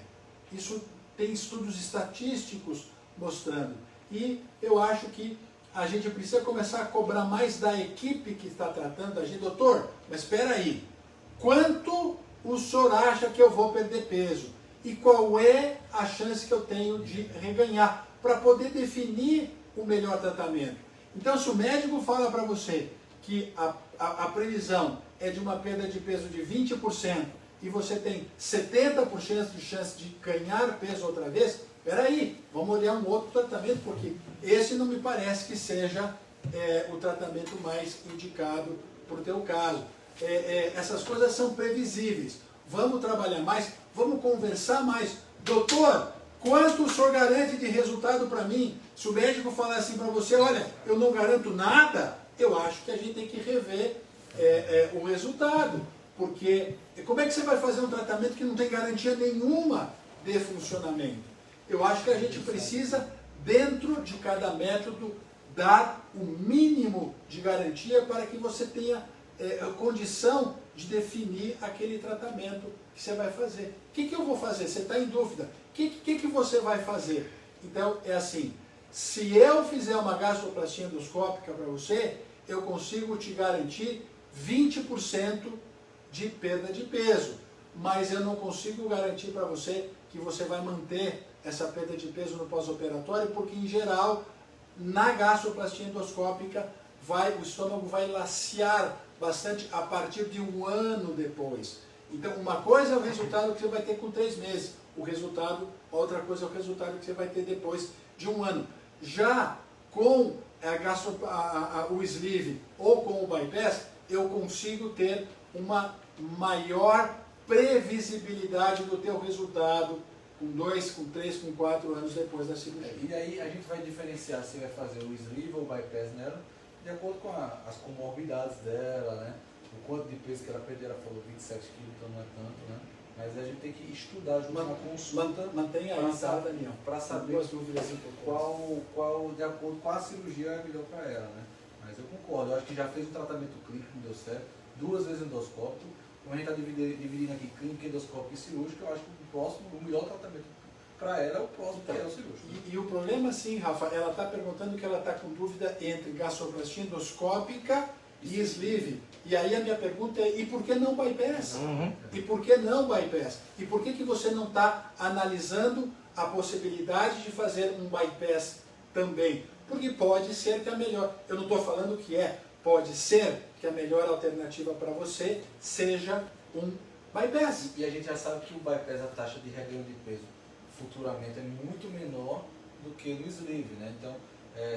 C: Isso tem estudos estatísticos mostrando. E eu acho que a gente precisa começar a cobrar mais da equipe que está tratando a gente. Doutor, mas espera aí, quanto o senhor acha que eu vou perder peso? E qual é a chance que eu tenho de reganhar? Para poder definir o melhor tratamento. Então, se o médico fala para você que a previsão é de uma perda de peso de 20% e você tem 70% de chance de ganhar peso outra vez, espera aí, vamos olhar um outro tratamento, porque esse não me parece que seja o tratamento mais indicado para o teu caso. Essas coisas são previsíveis. Vamos trabalhar mais, vamos conversar mais. Doutor, quanto o senhor garante de resultado para mim? Se o médico falar assim para você, olha, eu não garanto nada, eu acho que a gente tem que rever o resultado. Porque como é que você vai fazer um tratamento que não tem garantia nenhuma de funcionamento? Eu acho que a gente precisa, dentro de cada método, dar o mínimo de garantia para que você tenha condição de definir aquele tratamento que você vai fazer. O que eu vou fazer? Você está em dúvida. O que você vai fazer? Então, é assim, se eu fizer uma gastroplastia endoscópica para você, eu consigo te garantir 20% de perda de peso, mas eu não consigo garantir para você que você vai manter essa perda de peso no pós-operatório, porque, em geral, na gastroplastia endoscópica, o estômago vai lacear bastante a partir de 1 ano depois. Então, uma coisa é o resultado que você vai ter com 3 meses, outra coisa é o resultado que você vai ter depois de 1 ano. Já com o sleeve ou com o bypass, eu consigo ter uma maior previsibilidade do teu resultado com 2, com 3, com 4 anos depois da cirurgia.
E: E aí a gente vai diferenciar se vai fazer o sleeve ou o bypass nela, de acordo com as comorbidades dela, né? O quanto de peso que ela perdeu, ela falou 27 quilos, então não é tanto, né? Mas a gente tem que estudar junto na consulta.
C: Mantenha aí, tá, Daniel?
E: Para saber qual, de acordo com a cirurgia, é melhor para ela, né? Mas eu concordo, eu acho que já fez um tratamento clínico, não deu certo, 2 vezes endoscópico. Como a gente está dividindo aqui clínico, endoscópico e cirúrgico, eu acho que o melhor tratamento para ela é o próximo, que é o cirúrgico.
C: E o problema, sim, Rafa, ela está perguntando que ela está com dúvida entre gastroplastia endoscópica e sleeve. E aí a minha pergunta é, e por que não bypass? E por que não bypass? E por que você não está analisando a possibilidade de fazer um bypass também? Porque pode ser que a melhor, eu não estou falando que pode ser que a melhor alternativa para você seja um bypass.
E: E a gente já sabe que o bypass, a taxa de reganho de peso futuramente é muito menor do que no sleeve, né? Então,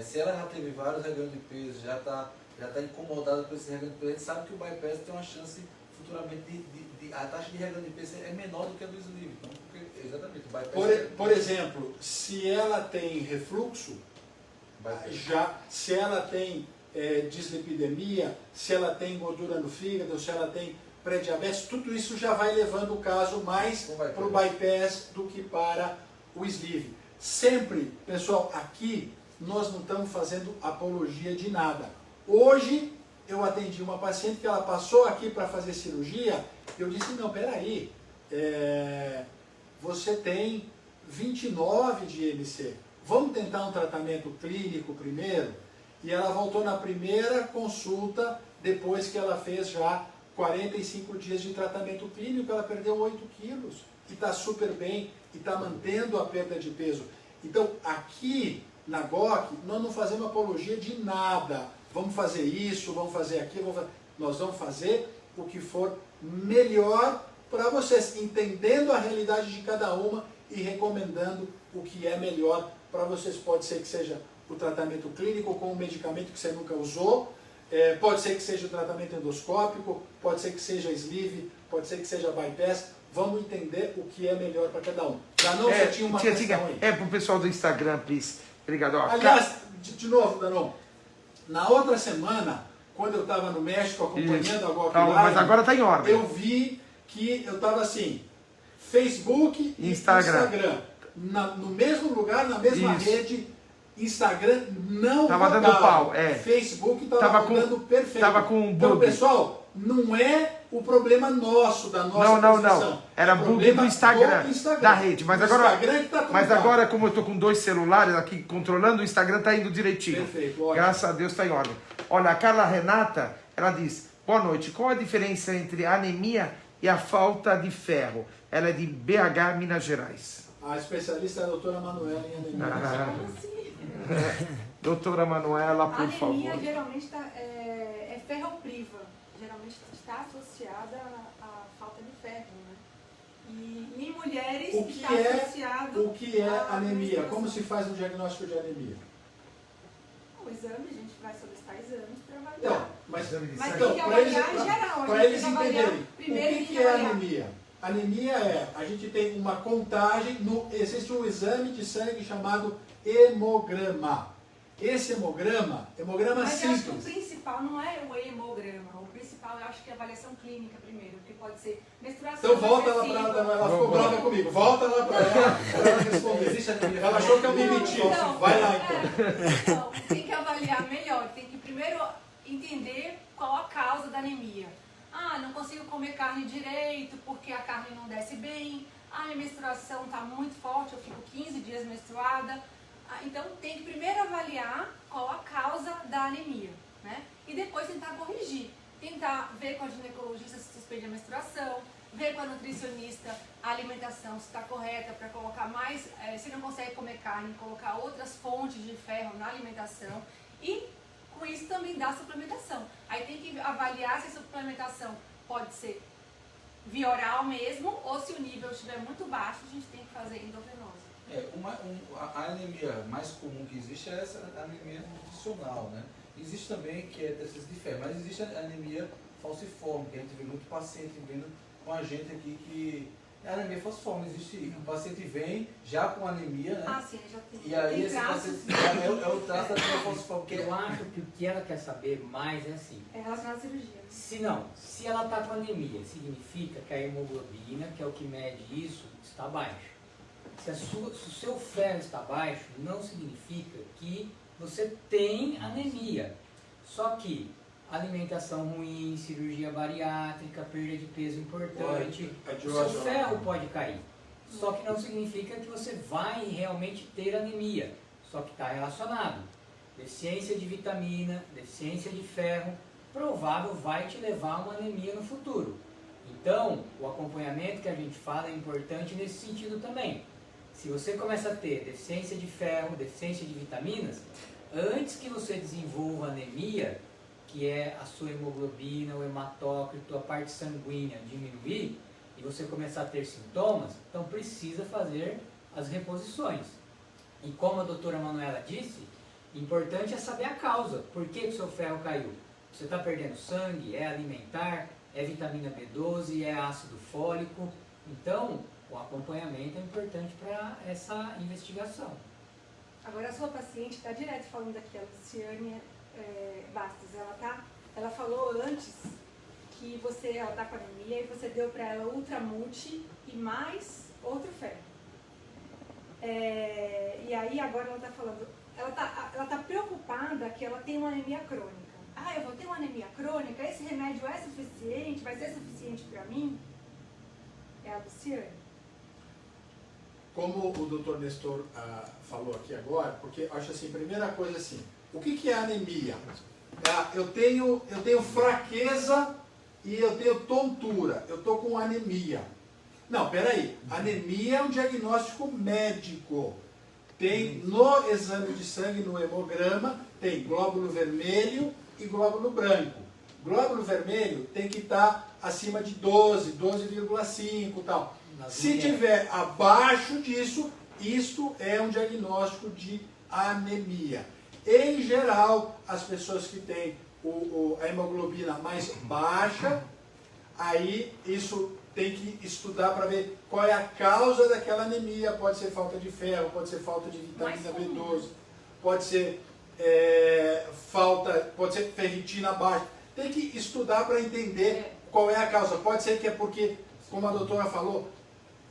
E: se ela já teve vários reganhos de peso, já está incomodada com esse reganho de peso, a gente sabe que o bypass tem uma chance futuramente a taxa de reganho de peso é menor do que a do sleeve. Então, exatamente, o bypass
C: por exemplo, se ela tem refluxo, se ela tem dislipidemia, se ela tem gordura no fígado, se ela tem pré-diabetes, tudo isso já vai levando o caso mais para o bypass do que para o sleeve. Sempre, pessoal, aqui nós não estamos fazendo apologia de nada. Hoje eu atendi uma paciente que ela passou aqui para fazer cirurgia, eu disse, não, peraí, você tem 29 de IMC, vamos tentar um tratamento clínico primeiro? E ela voltou na primeira consulta, depois que ela fez já 45 dias de tratamento clínico, ela perdeu 8 quilos. E está super bem, e está mantendo a perda de peso. Então, aqui, na GOC, nós não fazemos apologia de nada. Vamos fazer isso, vamos fazer aquilo, nós vamos fazer o que for melhor para vocês, entendendo a realidade de cada uma e recomendando o que é melhor para vocês. Pode ser que seja o tratamento clínico com um medicamento que você nunca usou, pode ser que seja o tratamento endoscópico, pode ser que seja sleeve, pode ser que seja bypass. Vamos entender o que é melhor para cada um. Danon, você tinha uma questão aí.
A: Para o pessoal do Instagram, please. Obrigado. Ó,
C: aliás, de novo, Danon, na outra semana, quando eu estava no México acompanhando a GOC Live,
A: mas agora está em ordem.
C: Eu vi que eu estava assim, Facebook e Instagram. No mesmo lugar, na mesma rede. Instagram não
A: tava
C: rodava.
A: Dando pau,
C: Facebook estava rodando perfeito.
A: Tava com
C: então, pessoal, não é o problema nosso, da nossa
A: Não. Era bug do Instagram, da rede. Mas agora, como eu estou com 2 celulares aqui controlando, o Instagram está indo direitinho.
C: Perfeito, ótimo.
A: Graças a Deus está em ordem. Olha, a Carla Renata, ela diz, boa noite, qual a diferença entre a anemia e a falta de ferro? Ela é de BH, Minas Gerais.
C: A especialista é a doutora Manuela em anemia.
A: Doutora Manuela, por favor.
G: A anemia geralmente é ferropriva, geralmente está associada à falta de ferro, né? E em mulheres está associado.
C: O que é anemia? Como se faz um diagnóstico de anemia?
G: O exame, a gente vai solicitar exames para avaliar.
C: Não, mas
G: tem que avaliar em geral.
C: Para eles entenderem,
G: primeiro
C: o que é anemia? Anemia a gente tem uma contagem, existe um exame de sangue chamado hemograma. Esse hemograma
G: Mas
C: simples.
G: eu acho que o principal não é o hemograma. O principal eu acho que é a avaliação clínica primeiro, porque pode ser menstruação.
C: Então volta lá para ela, ela ficou brava comigo. Volta lá para ela responder. Ela achou que eu me menti. Vai lá então.
D: Então, tem que avaliar melhor. Tem que primeiro entender qual a causa da anemia. Ah, não consigo comer carne direito porque a carne não desce bem. Ah, minha menstruação está muito forte, eu fico 15 dias menstruada. Então, tem que primeiro avaliar qual a causa da anemia, né? E depois tentar corrigir. Tentar ver com a ginecologista se suspende a menstruação, ver com a nutricionista a alimentação se está correta para colocar mais, se não consegue comer carne, colocar outras fontes de ferro na alimentação e com isso também dá suplementação. Aí tem que avaliar se a suplementação pode ser via oral mesmo ou se o nível estiver muito baixo, a gente tem que fazer endovenosa.
E: A anemia mais comum que existe é essa anemia nutricional, né? Existe também que é deficiência de ferro, mas existe a anemia falciforme, que a gente vê muito paciente vindo com a gente aqui que é anemia falciforme. Existe, o paciente vem já com anemia, né?
G: Ah, sim, já tem.
E: E aí esse paciente é o traço da anemia falciforme.
F: Eu acho que o que ela quer saber mais é assim.
G: É relacionado à cirurgia.
F: Se ela está com anemia, significa que a hemoglobina, que é o que mede isso, está baixa. Se o seu ferro está baixo, não significa que você tem anemia. Só que alimentação ruim, cirurgia bariátrica, perda de peso importante, o seu ferro pode cair. Só que não significa que você vai realmente ter anemia. Só que está relacionado. Deficiência de vitamina, deficiência de ferro, provável vai te levar a uma anemia no futuro. Então, o acompanhamento que a gente fala é importante nesse sentido também. Se você começa a ter deficiência de ferro, deficiência de vitaminas, antes que você desenvolva anemia, que é a sua hemoglobina, o hematócrito, a parte sanguínea diminuir, e você começar a ter sintomas, então precisa fazer as reposições. E como a doutora Manuela disse, importante é saber a causa. Por que o seu ferro caiu? Você está perdendo sangue? É alimentar? É vitamina B12? É ácido fólico? Então, o acompanhamento é importante para essa investigação.
G: Agora a sua paciente está direto falando aqui, a Luciane Bastos, ela falou antes que ela está com anemia e você deu para ela Ultramulti e mais outro ferro. E aí agora ela está falando, ela tá preocupada que ela tem uma anemia crônica. Ah, eu vou ter uma anemia crônica, esse remédio é suficiente, vai ser suficiente para mim? É a Luciane.
C: Como o Dr. Nestor falou aqui agora, porque acho assim, primeira coisa assim, o que é anemia? Eu tenho fraqueza e eu tenho tontura, eu estou com anemia. Não, peraí, anemia é um diagnóstico médico. Tem no exame de sangue, no hemograma, tem glóbulo vermelho e glóbulo branco. Glóbulo vermelho tem que estar acima de 12, 12,5 e tal. Se tiver abaixo disso, isto é um diagnóstico de anemia. Em geral, as pessoas que têm a hemoglobina mais baixa, aí isso tem que estudar para ver qual é a causa daquela anemia. Pode ser falta de ferro, pode ser falta de vitamina B12, pode ser pode ser ferritina baixa. Tem que estudar para entender qual é a causa. Pode ser que é porque, como a doutora falou,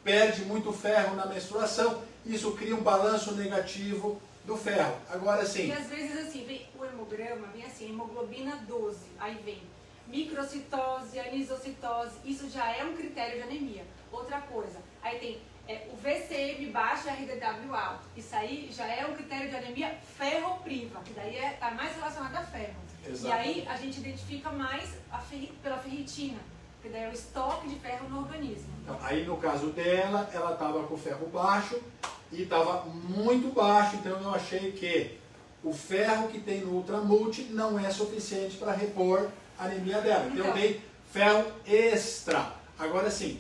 C: perde muito ferro na menstruação, isso cria um balanço negativo do ferro. Agora sim.
D: E às vezes assim, vem o hemograma, vem assim, hemoglobina 12, aí vem microcitose, anisocitose, isso já é um critério de anemia. Outra coisa, aí tem o VCM baixo e RDW alto, isso aí já é um critério de anemia ferropriva, que daí está mais relacionado a ferro. Exato. E aí a gente identifica mais pela ferritina, que daí é o estoque de ferro no organismo.
C: Então, aí no caso dela, ela estava com ferro baixo e estava muito baixo, então eu achei que o ferro que tem no Ultramulti não é suficiente para repor a anemia dela. Então eu dei ferro extra. Agora sim,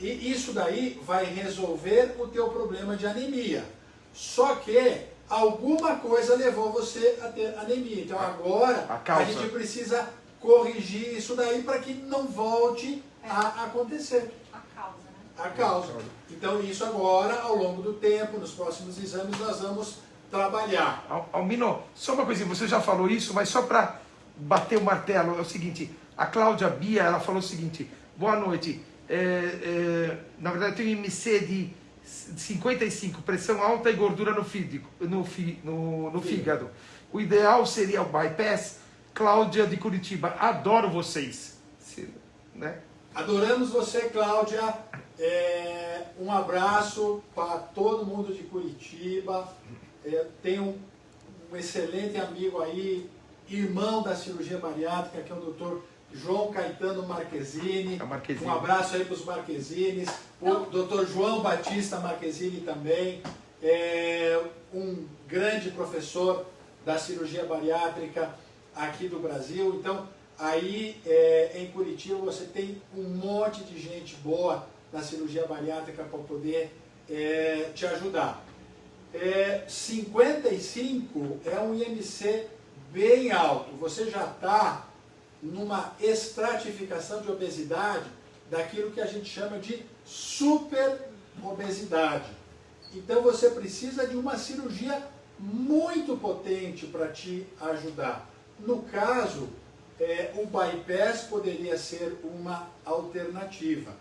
C: e isso daí vai resolver o teu problema de anemia. Só que alguma coisa levou você a ter anemia. Então agora a gente precisa corrigir isso daí para que não volte a acontecer.
D: A causa, né?
C: A causa. Então isso agora, ao longo do tempo, nos próximos exames, nós vamos trabalhar.
A: Almino, só uma coisinha, você já falou isso, mas só para bater o martelo, é o seguinte, a Cláudia Bia, ela falou o seguinte, boa noite, na verdade eu tenho IMC de 55, pressão alta e gordura no fígado. O ideal seria o bypass. Cláudia de Curitiba, adoro vocês. Né?
C: Adoramos você, Cláudia. Um abraço para todo mundo de Curitiba. Tenho um excelente amigo aí, irmão da cirurgia bariátrica, que é o Dr. João Caetano Marquezini. Um abraço aí para os Marquezines. O Dr. João Batista Marquezini também. Um grande professor da cirurgia bariátrica aqui do Brasil. Então, aí em Curitiba você tem um monte de gente boa na cirurgia bariátrica para poder te ajudar. 55 é um IMC bem alto. Você já está numa estratificação de obesidade daquilo que a gente chama de super obesidade. Então você precisa de uma cirurgia muito potente para te ajudar. No caso, o bypass poderia ser uma alternativa.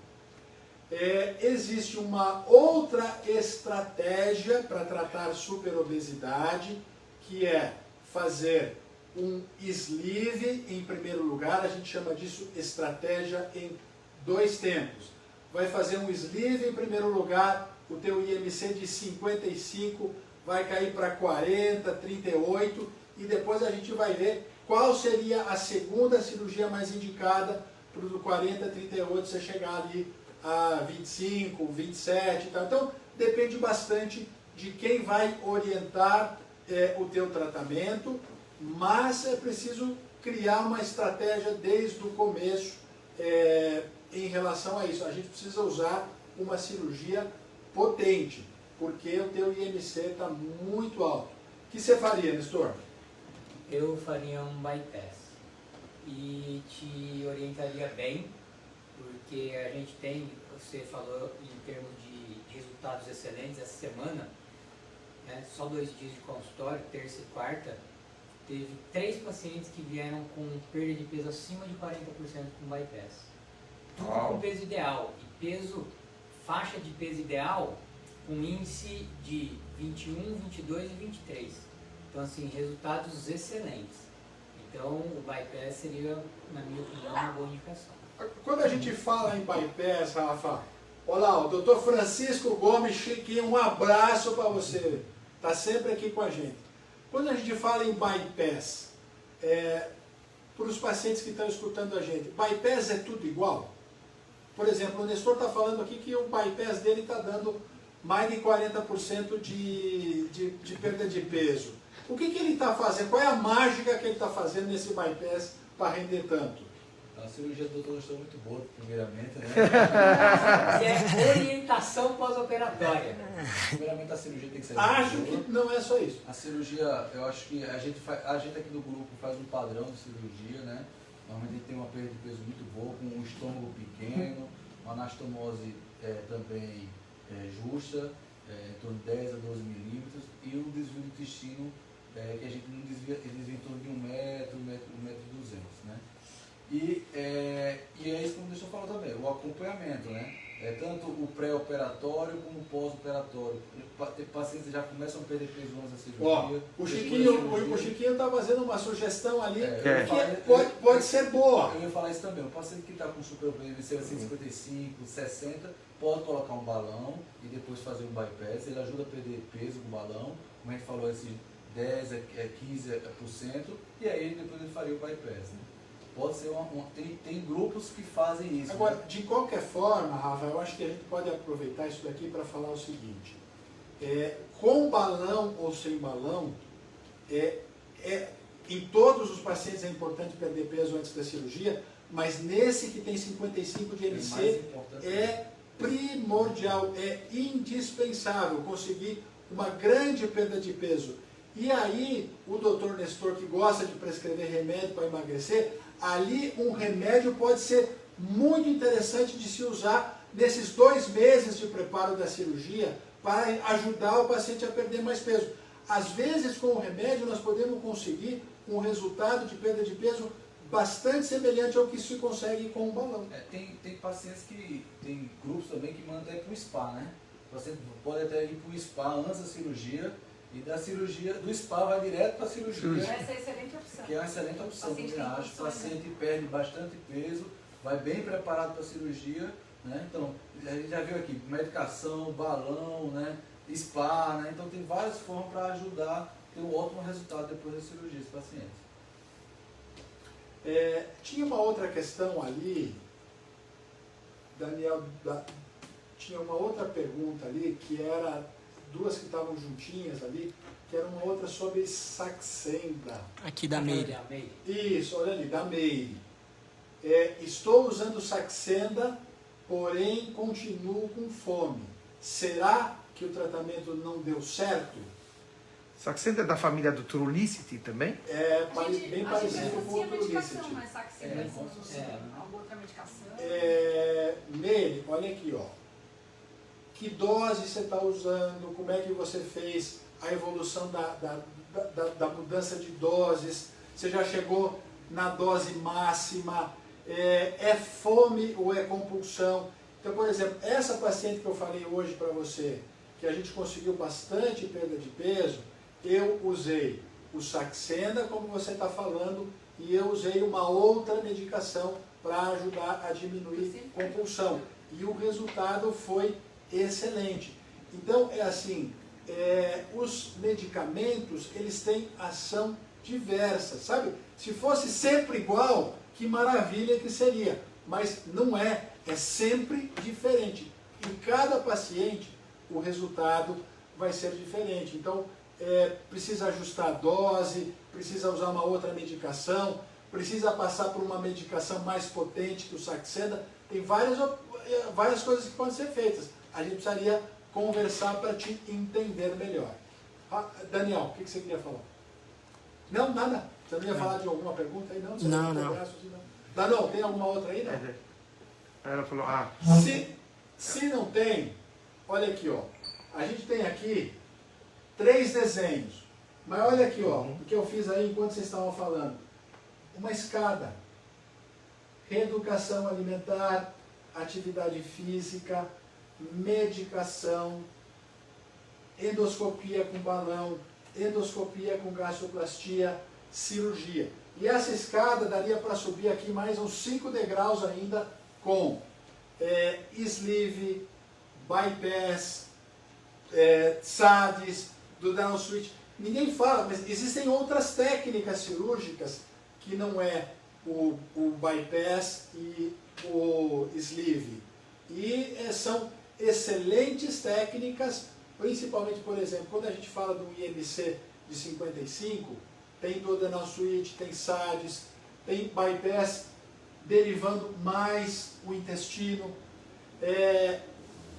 C: Existe uma outra estratégia para tratar superobesidade, que é fazer um sleeve em primeiro lugar. A gente chama disso estratégia em 2 tempos. Vai fazer um sleeve em primeiro lugar, o teu IMC de 55 vai cair para 40, 38, e depois a gente vai ver qual seria a segunda cirurgia mais indicada para o 40, 38 você chegar ali a 25, 27 e tal. Então depende bastante de quem vai orientar o teu tratamento, mas é preciso criar uma estratégia desde o começo em relação a isso. A gente precisa usar uma cirurgia potente, porque o teu IMC está muito alto. O que você faria, Nestor?
F: Eu faria um bypass e te orientaria bem, porque a gente tem, você falou em termos de resultados excelentes essa semana, né, só 2 dias de consultório, terça e quarta, teve 3 pacientes que vieram com perda de peso acima de 40% com bypass. Tudo com peso ideal, e faixa de peso ideal com índice de 21, 22 e 23. Então, assim, resultados excelentes. Então, o bypass seria, na minha opinião, uma boa indicação.
C: Quando a gente fala em bypass, Rafa, olha lá, o Dr. Francisco Gomes, Chiquinho, um abraço para você. Está sempre aqui com a gente. Quando a gente fala em bypass, para os pacientes que estão escutando a gente, bypass é tudo igual? Por exemplo, o Nestor está falando aqui que o bypass dele está dando mais de 40% de perda de peso. O que ele está fazendo? Qual é a mágica que ele está fazendo nesse bypass para render tanto?
E: A cirurgia do doutor estou muito boa, primeiramente, né?
F: É orientação pós-operatória.
E: Primeiramente a cirurgia tem que ser
C: Acho
E: muito boa.
C: que não é só isso.
E: A cirurgia, eu acho que a gente aqui do grupo faz um padrão de cirurgia, né? Normalmente a gente tem uma perda de peso muito boa, com um estômago pequeno, uma anastomose também justa, em torno de 10 a 12 milímetros, e um desvio do intestino que a gente não desvia, ele desvia em torno de 1 metro, 1 metro e 200, né? E é isso como deixa eu falar também, o acompanhamento, né? Tanto o pré-operatório como o pós-operatório. Pacientes já começam a perder peso antes da cirurgia.
C: O Chiquinho está fazendo uma sugestão ali que
E: eu
C: pode ser boa.
E: Eu ia falar isso também. O paciente que está com superpeso, 155, 60, pode colocar um balão e depois fazer um bypass. Ele ajuda a perder peso com o balão, como a gente falou, esses 10 a 15%, e aí depois ele faria o bypass, né? Pode ser tem grupos que fazem isso.
C: Agora,
E: né?
C: de qualquer forma, Rafa, eu acho que a gente pode aproveitar isso daqui para falar o seguinte. Com balão ou sem balão, em todos os pacientes é importante perder peso antes da cirurgia, mas nesse que tem 55 de MC é primordial, é indispensável conseguir uma grande perda de peso. E aí, o doutor Nestor, que gosta de prescrever remédio para emagrecer, ali um remédio pode ser muito interessante de se usar nesses 2 meses de preparo da cirurgia para ajudar o paciente a perder mais peso. Às vezes, com o remédio, nós podemos conseguir um resultado de perda de peso bastante semelhante ao que se consegue com o balão.
E: Tem pacientes tem grupos também que mandam até para o spa, né? O paciente pode até ir para o spa antes da cirurgia, e da cirurgia, do spa vai direto para a cirurgia.
D: Essa é a excelente opção.
E: Que é uma excelente opção,
D: O paciente
E: também
D: tem
E: acho. O
D: condições,
E: paciente perde bastante peso, vai bem preparado para a cirurgia, né? Então, a gente já viu aqui, medicação, balão, né? Spa, né? Então tem várias formas para ajudar a ter um ótimo resultado depois da cirurgia dos pacientes.
C: Tinha uma outra questão ali, Daniel, tinha uma outra pergunta ali, que era 2 que estavam juntinhas ali, que era uma outra sobre Saxenda.
B: Aqui da Meire.
C: Isso, olha ali, da Meire. Estou usando Saxenda, porém continuo com fome. Será que o tratamento não deu certo?
A: Saxenda é da família do Trulicity também?
C: Bem parecido com o
D: medicação,
C: Trulicity.
D: mas Saxenda, alguma outra medicação.
C: Meire, olha aqui, ó. Que dose você está usando? Como é que você fez a evolução da mudança de doses? Você já chegou na dose máxima? É fome ou é compulsão? Então, por exemplo, essa paciente que eu falei hoje para você, que a gente conseguiu bastante perda de peso, eu usei o Saxenda, como você está falando, e eu usei uma outra medicação para ajudar a diminuir compulsão. E o resultado foi excelente. Então, os medicamentos, eles têm ação diversa, sabe? Se fosse sempre igual, que maravilha que seria. Mas não é sempre diferente. Em cada paciente, o resultado vai ser diferente. Então, precisa ajustar a dose, precisa usar uma outra medicação, precisa passar por uma medicação mais potente que o Saxenda. Tem várias coisas que podem ser feitas. A gente precisaria conversar para te entender melhor. Daniel, o que você queria falar? Não, nada. Você não ia falar de alguma pergunta aí? Não.
B: Não.
C: Danão, tem alguma outra aí? Não?
A: Aí ela falou,
C: Se não tem, olha aqui, ó. A gente tem aqui 3 desenhos. Mas olha aqui, ó, o que eu fiz aí enquanto vocês estavam falando. Uma escada. Reeducação alimentar, atividade física, medicação, endoscopia com balão, endoscopia com gastroplastia, cirurgia. E essa escada daria para subir aqui mais uns 5 degraus ainda com sleeve, bypass, SADs, do down switch. Ninguém fala, mas existem outras técnicas cirúrgicas que não é o bypass e o sleeve. E são excelentes técnicas, principalmente, por exemplo, quando a gente fala do IMC de 55, tem duodenal switch, tem SADs, tem bypass derivando mais o intestino.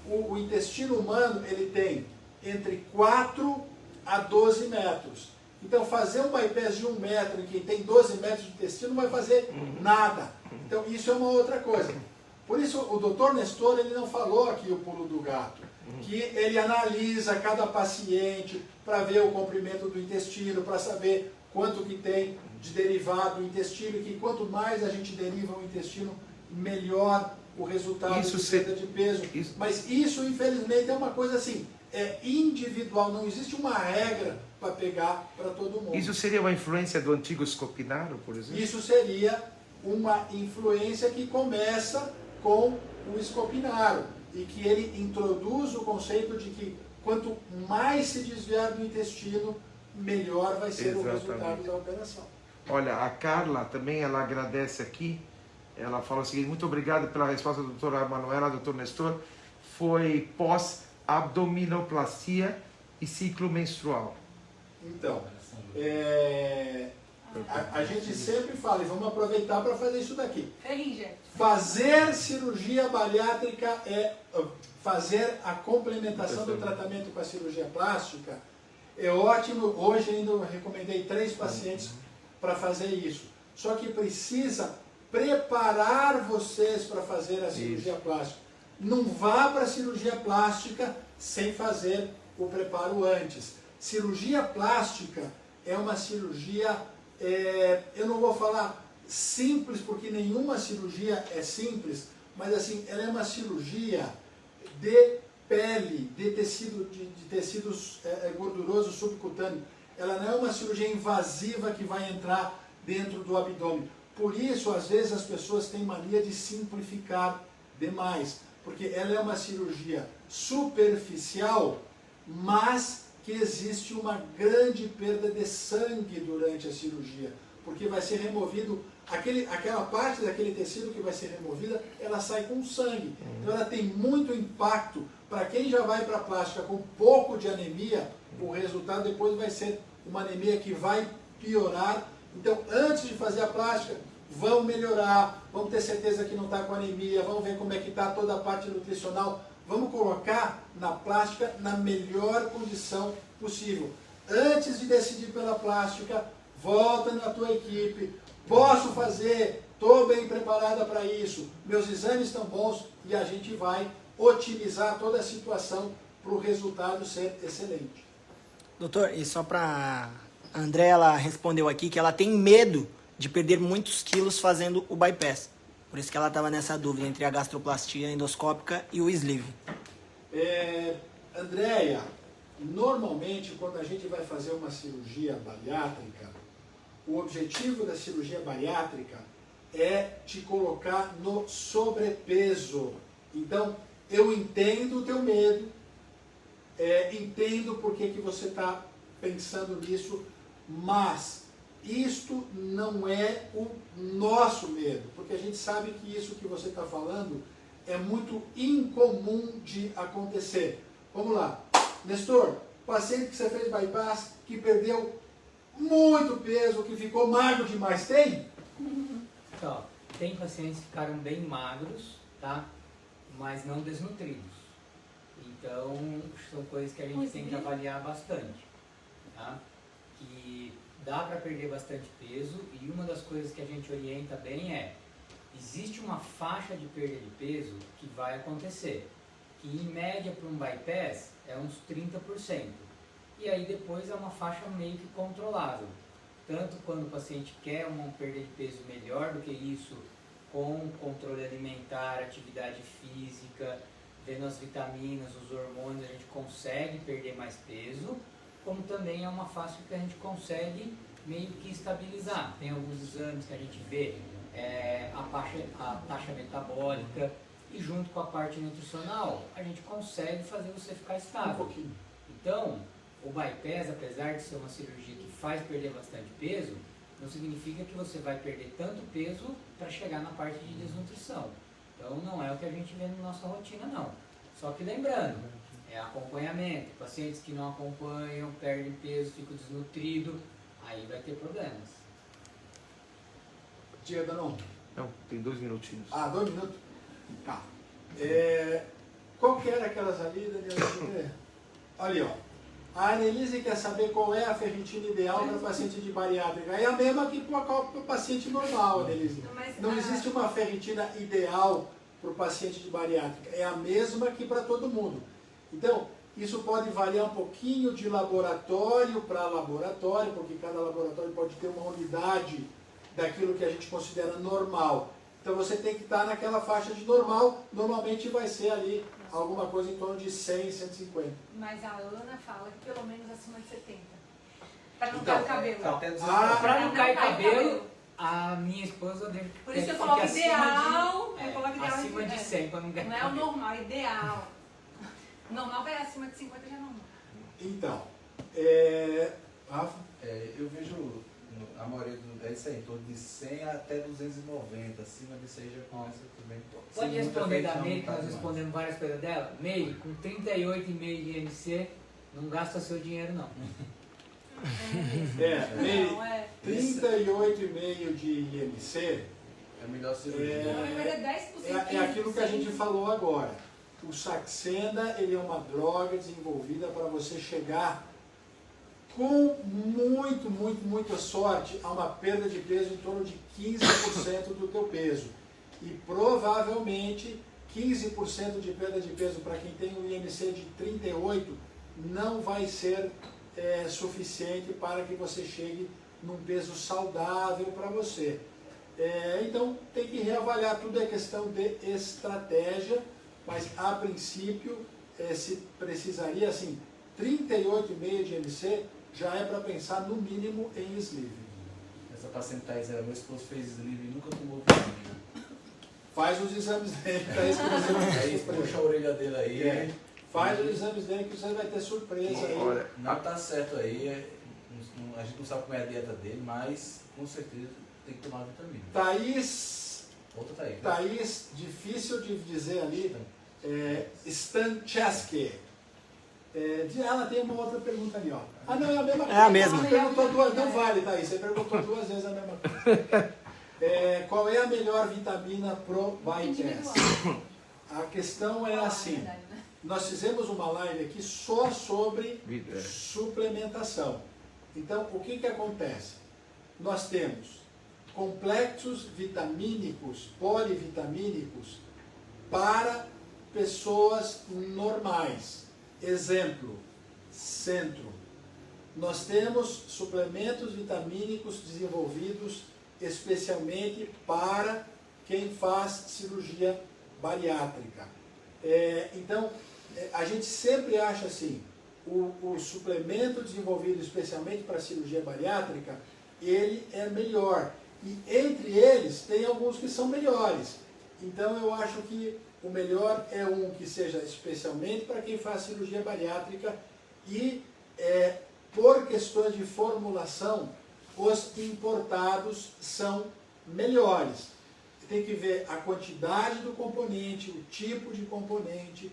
C: O intestino humano ele tem entre 4 a 12 metros. Então fazer um bypass de 1 metro em quem tem 12 metros de intestino não vai fazer nada. Então isso é uma outra coisa. Por isso o Dr. Nestor ele não falou aqui o pulo do gato, que ele analisa cada paciente para ver o comprimento do intestino, para saber quanto que tem de derivado do intestino, e que quanto mais a gente deriva o intestino, melhor o resultado de perda de peso. Mas isso, infelizmente, é uma coisa assim, é individual, não existe uma regra para pegar para todo mundo.
A: Isso seria uma influência do antigo Scopinaro, por exemplo?
C: Isso seria uma influência que começa com o Scopinaro, e que ele introduz o conceito de que quanto mais se desviar do intestino, melhor vai ser o resultado da operação.
A: Olha, a Carla também, ela agradece aqui, ela fala o seguinte: muito obrigado pela resposta da doutora Manuela, doutor Nestor, foi pós-abdominoplastia e ciclo menstrual.
C: Então, a gente sempre fala, e vamos aproveitar para fazer isso daqui. Fazer cirurgia bariátrica fazer a complementação do tratamento com a cirurgia plástica é ótimo. Hoje ainda eu recomendei 3 pacientes para fazer isso. Só que precisa preparar vocês para fazer a cirurgia plástica. Não vá para a cirurgia plástica sem fazer o preparo antes. Cirurgia plástica é uma cirurgia, eu não vou falar simples, porque nenhuma cirurgia é simples, mas assim, ela é uma cirurgia de pele, de tecidos gordurosos subcutâneos. Ela não é uma cirurgia invasiva que vai entrar dentro do abdômen. Por isso, às vezes, as pessoas têm mania de simplificar demais, porque ela é uma cirurgia superficial, mas que existe uma grande perda de sangue durante a cirurgia, porque vai ser removido, aquela parte daquele tecido que vai ser removida, ela sai com sangue. Então ela tem muito impacto. Para quem já vai para a plástica com pouco de anemia, o resultado depois vai ser uma anemia que vai piorar. Então, antes de fazer a plástica, vamos melhorar, vamos ter certeza que não está com anemia, vamos ver como é que está toda a parte nutricional, vamos colocar na plástica na melhor condição possível. Antes de decidir pela plástica, volta na tua equipe, posso fazer, estou bem preparada para isso, meus exames estão bons, e a gente vai otimizar toda a situação para o resultado ser excelente.
B: Doutor, e só para a André, ela respondeu aqui que ela tem medo de perder muitos quilos fazendo o bypass. Por isso que ela estava nessa dúvida entre a gastroplastia endoscópica e o sleeve.
C: Andréia, normalmente quando a gente vai fazer uma cirurgia bariátrica, o objetivo da cirurgia bariátrica é te colocar no sobrepeso. Então, eu entendo o teu medo, entendo por que você está pensando nisso, mas isto não é o nosso medo, porque a gente sabe que isso que você está falando é muito incomum de acontecer. Vamos lá. Nestor, paciente que você fez bypass, que perdeu muito peso, que ficou magro demais, tem?
F: Então, tem pacientes que ficaram bem magros, tá? Mas não desnutridos. Então, são coisas que a gente tem que avaliar bastante, tá? Que dá para perder bastante peso, e uma das coisas que a gente orienta bem existe uma faixa de perda de peso que vai acontecer, que em média para um bypass é uns 30%. E aí depois é uma faixa meio que controlável. Tanto quando o paciente quer uma perda de peso melhor do que isso, com controle alimentar, atividade física, vendo as vitaminas, os hormônios, a gente consegue perder mais peso, como também é uma faixa que a gente consegue meio que estabilizar. Tem alguns exames que a gente vê a taxa metabólica, e junto com a parte nutricional, a gente consegue fazer você ficar estável.
C: Um pouquinho.
F: Então, o bypass, apesar de ser uma cirurgia que faz perder bastante peso, não significa que você vai perder tanto peso para chegar na parte de desnutrição. Então, não é o que a gente vê na nossa rotina, não. Só que lembrando, é acompanhamento. Pacientes que não acompanham, perdem peso, ficam desnutridos, aí vai ter problemas.
C: Diga, Danon.
A: Não, tem 2 minutinhos.
C: Ah, 2 minutos? Tá. Qual que era aquelas ali, Daniel? Ali, ó. A Annelise quer saber qual é a ferritina ideal para paciente de bariátrica. É a mesma que para o paciente normal, Annelise. Não existe uma ferritina ideal para o paciente de bariátrica. É a mesma que para todo mundo. Então, isso pode variar um pouquinho de laboratório para laboratório, porque cada laboratório pode ter uma unidade daquilo que a gente considera normal. Então você tem que estar naquela faixa de normal, normalmente vai ser ali alguma coisa em torno de 100, 150.
D: Mas a Ana fala que pelo menos acima de 70. Para não
C: Então,
D: cair o cabelo.
E: Até 200.
F: Para não cair
D: cair
F: cabelo, a minha esposa deve
D: Por isso eu
F: fica
D: coloco
F: acima
D: ideal.
F: de,
D: Eu coloco ideal
F: acima de 100 para não cair
D: Não é o
F: cabelo.
D: normal, ideal. Normal vai acima de 50 já é normal.
C: Então, Rafa?
E: Eu vejo a maioria é isso aí, em torno de 100 até 290, acima disso aí já começa também.
F: Pode
E: Sem muita
F: responder da
E: feição,
F: May,
E: não
F: que
E: tá
F: nós
E: demais.
F: respondemos várias coisas dela. May, com 38,5 de IMC, não gasta seu dinheiro não.
D: Não, é.
C: 38,5 de IMC
E: É melhor cirurgia.
D: Não, ele é 10%.
C: é aquilo que a gente falou agora. O Saxenda, ele é uma droga desenvolvida para você chegar com muita sorte a uma perda de peso em torno de 15% do teu peso. E provavelmente 15% de perda de peso para quem tem um IMC de 38 não vai ser suficiente para que você chegue num peso saudável para você. Então tem que reavaliar, tudo é questão de estratégia, mas a princípio se precisaria assim, 38,5 de IMC já é para pensar no mínimo em sleeve.
E: Essa paciente Thaís, meu esposo fez sleeve e nunca tomou vitamina.
C: Faz os exames dele, para isso que você vai ter
E: Aí
C: surpresa.
E: puxa a orelha dele aí.
C: Faz os exames dele que você vai ter surpresa aí.
A: Olha,
E: Não tá certo aí, a gente não sabe como é a dieta dele, mas com certeza tem que tomar vitamina.
C: Thaís,
E: Outra Thaís.
C: Thaís, difícil de dizer ali, Stancheski. Ela tem uma outra pergunta ali, ó. Ah, não, é a mesma coisa.
B: É a mesma.
C: Você perguntou duas, não vale, Thaís, você perguntou 2 vezes a mesma coisa. Qual é a melhor vitamina pro bypass? A questão é assim, nós fizemos uma live aqui só sobre suplementação. Então, o que acontece? Nós temos complexos vitamínicos, polivitamínicos, para pessoas normais. Exemplo, centro. Nós temos suplementos vitamínicos desenvolvidos especialmente para quem faz cirurgia bariátrica. Então, a gente sempre acha assim, o suplemento desenvolvido especialmente para cirurgia bariátrica, ele é melhor. E entre eles, tem alguns que são melhores. Então, eu acho que o melhor é um que seja especialmente para quem faz cirurgia bariátrica e, por questões de formulação, os importados são melhores. Tem que ver a quantidade do componente, o tipo de componente,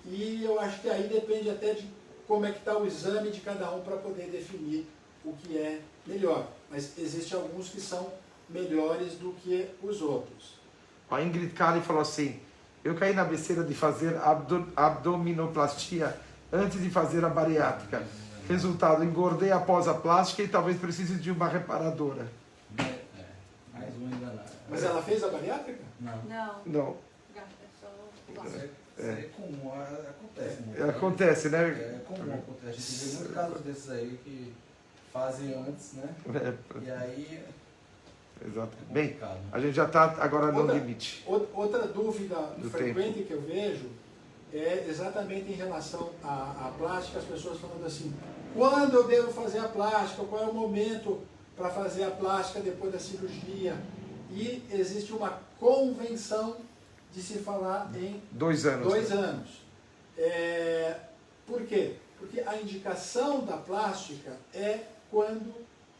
C: e eu acho que aí depende até de como é que está o exame de cada um para poder definir o que é melhor. Mas existem alguns que são melhores do que os outros.
A: A Ingrid Kali falou assim, eu caí na besteira de fazer abdominoplastia antes de fazer a bariátrica. Resultado, engordei após a plástica e talvez precise de uma reparadora.
E: Mais um ainda não.
C: Mas ela fez a bariátrica?
E: Não.
D: Não,
A: Não,
D: é só plástico.
E: É comum, acontece muito.
A: acontece, né?
E: É comum, acontece. A gente vê muitos casos desses aí que fazem antes, né? E aí
A: Exato.
E: é
A: Bem,
E: complicado.
A: a gente já está agora no
C: Outra-
A: limite.
C: Outra dúvida
A: Do
C: frequente que eu vejo é exatamente em relação à plástica, as pessoas falando assim, quando eu devo fazer a plástica, qual é o momento para fazer a plástica depois da cirurgia? E existe uma convenção de se falar em
A: 2 anos.
C: 2 anos. Por quê? Porque a indicação da plástica é quando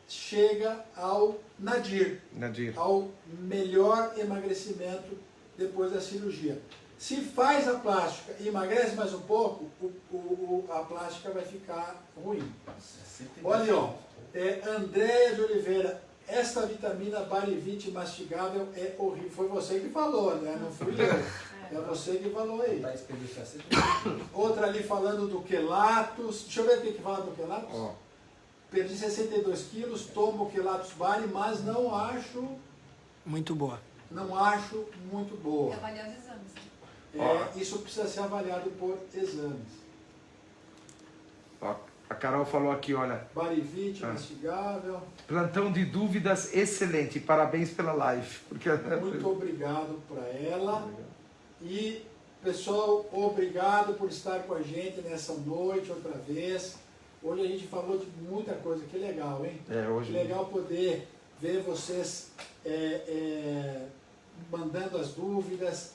C: chega ao nadir,
A: Nadir.
C: ao melhor emagrecimento depois da cirurgia. Se faz a plástica e emagrece mais um pouco, a plástica vai ficar ruim. Olha, ó, Andréia de Oliveira, esta vitamina Barivit mastigável é horrível. Foi você que falou, né? Não fui eu. É você que falou aí. Outra ali falando do Quelatos. Deixa eu ver o que fala do Quelatos.
A: Ó.
C: Perdi 62 quilos, tomo o Quelatos Bari, mas não acho
B: Muito boa.
C: muito boa.
D: E avaliar os exames.
C: Isso precisa ser avaliado por exames.
A: Ó, a Carol falou aqui, olha,
C: Barivit, mastigável.
A: plantão de dúvidas excelente, parabéns pela live. Porque...
C: Muito obrigado para ela. E, pessoal, obrigado por estar com a gente nessa noite outra vez. Hoje a gente falou de muita coisa, que legal, hein?
A: Hoje...
C: Que legal poder ver vocês mandando as dúvidas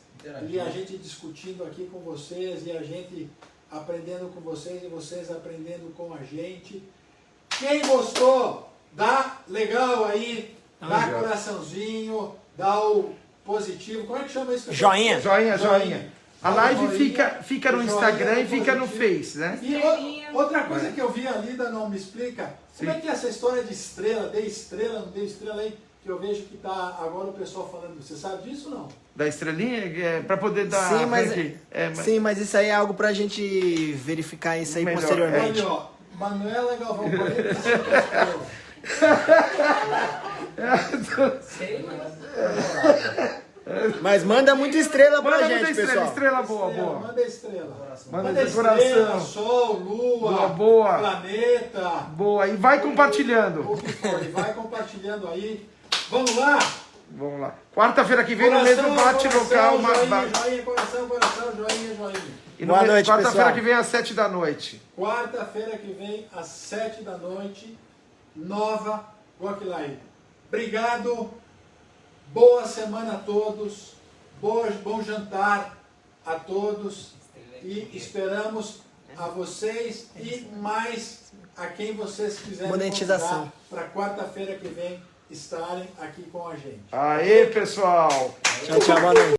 C: e a gente discutindo aqui com vocês e a gente aprendendo com vocês e vocês aprendendo com a gente. Quem gostou, dá legal aí, dá coraçãozinho, dá o positivo. Como é que chama isso?
B: Joinha.
A: Joinha. A live
C: Joinha,
A: fica no Instagram e fica no Face, né?
C: E outra coisa que eu vi a Lida não me explica, como é que é essa história de estrela, dei estrela, não dei estrela aí, que eu vejo que tá agora o pessoal falando, você sabe disso ou não?
A: Da estrelinha, para poder dar...
B: Sim, mas isso aí é algo pra gente verificar isso aí
A: Melhor,
B: posteriormente.
C: Olha, ó, Manuela Galvão, 45
F: Sei, mas...
B: Mas manda muita estrela pra
A: Manda
B: gente,
A: muita estrela,
B: pessoal.
A: estrela boa.
C: Manda estrela.
A: Manda
C: estrela,
A: coração.
C: sol, lua,
A: Boa.
C: planeta.
A: Boa, e vai compartilhando.
C: O que for, e vai compartilhando aí. Vamos lá?
A: Vamos lá. Quarta-feira que vem no mesmo bate-local.
C: Joinha, coração, joinha.
A: E
B: Boa noite,
A: quarta-feira
B: pessoal.
A: que vem às 7 da noite.
C: Quarta-feira que vem, às 7 da noite, nova Walk Live. Obrigado, boa semana a todos, bom jantar a todos e esperamos a vocês e mais a quem vocês quiserem
B: Monetização.
C: para quarta-feira que vem estarem aqui com a gente.
A: Aê, pessoal!
B: Tchau, boa noite.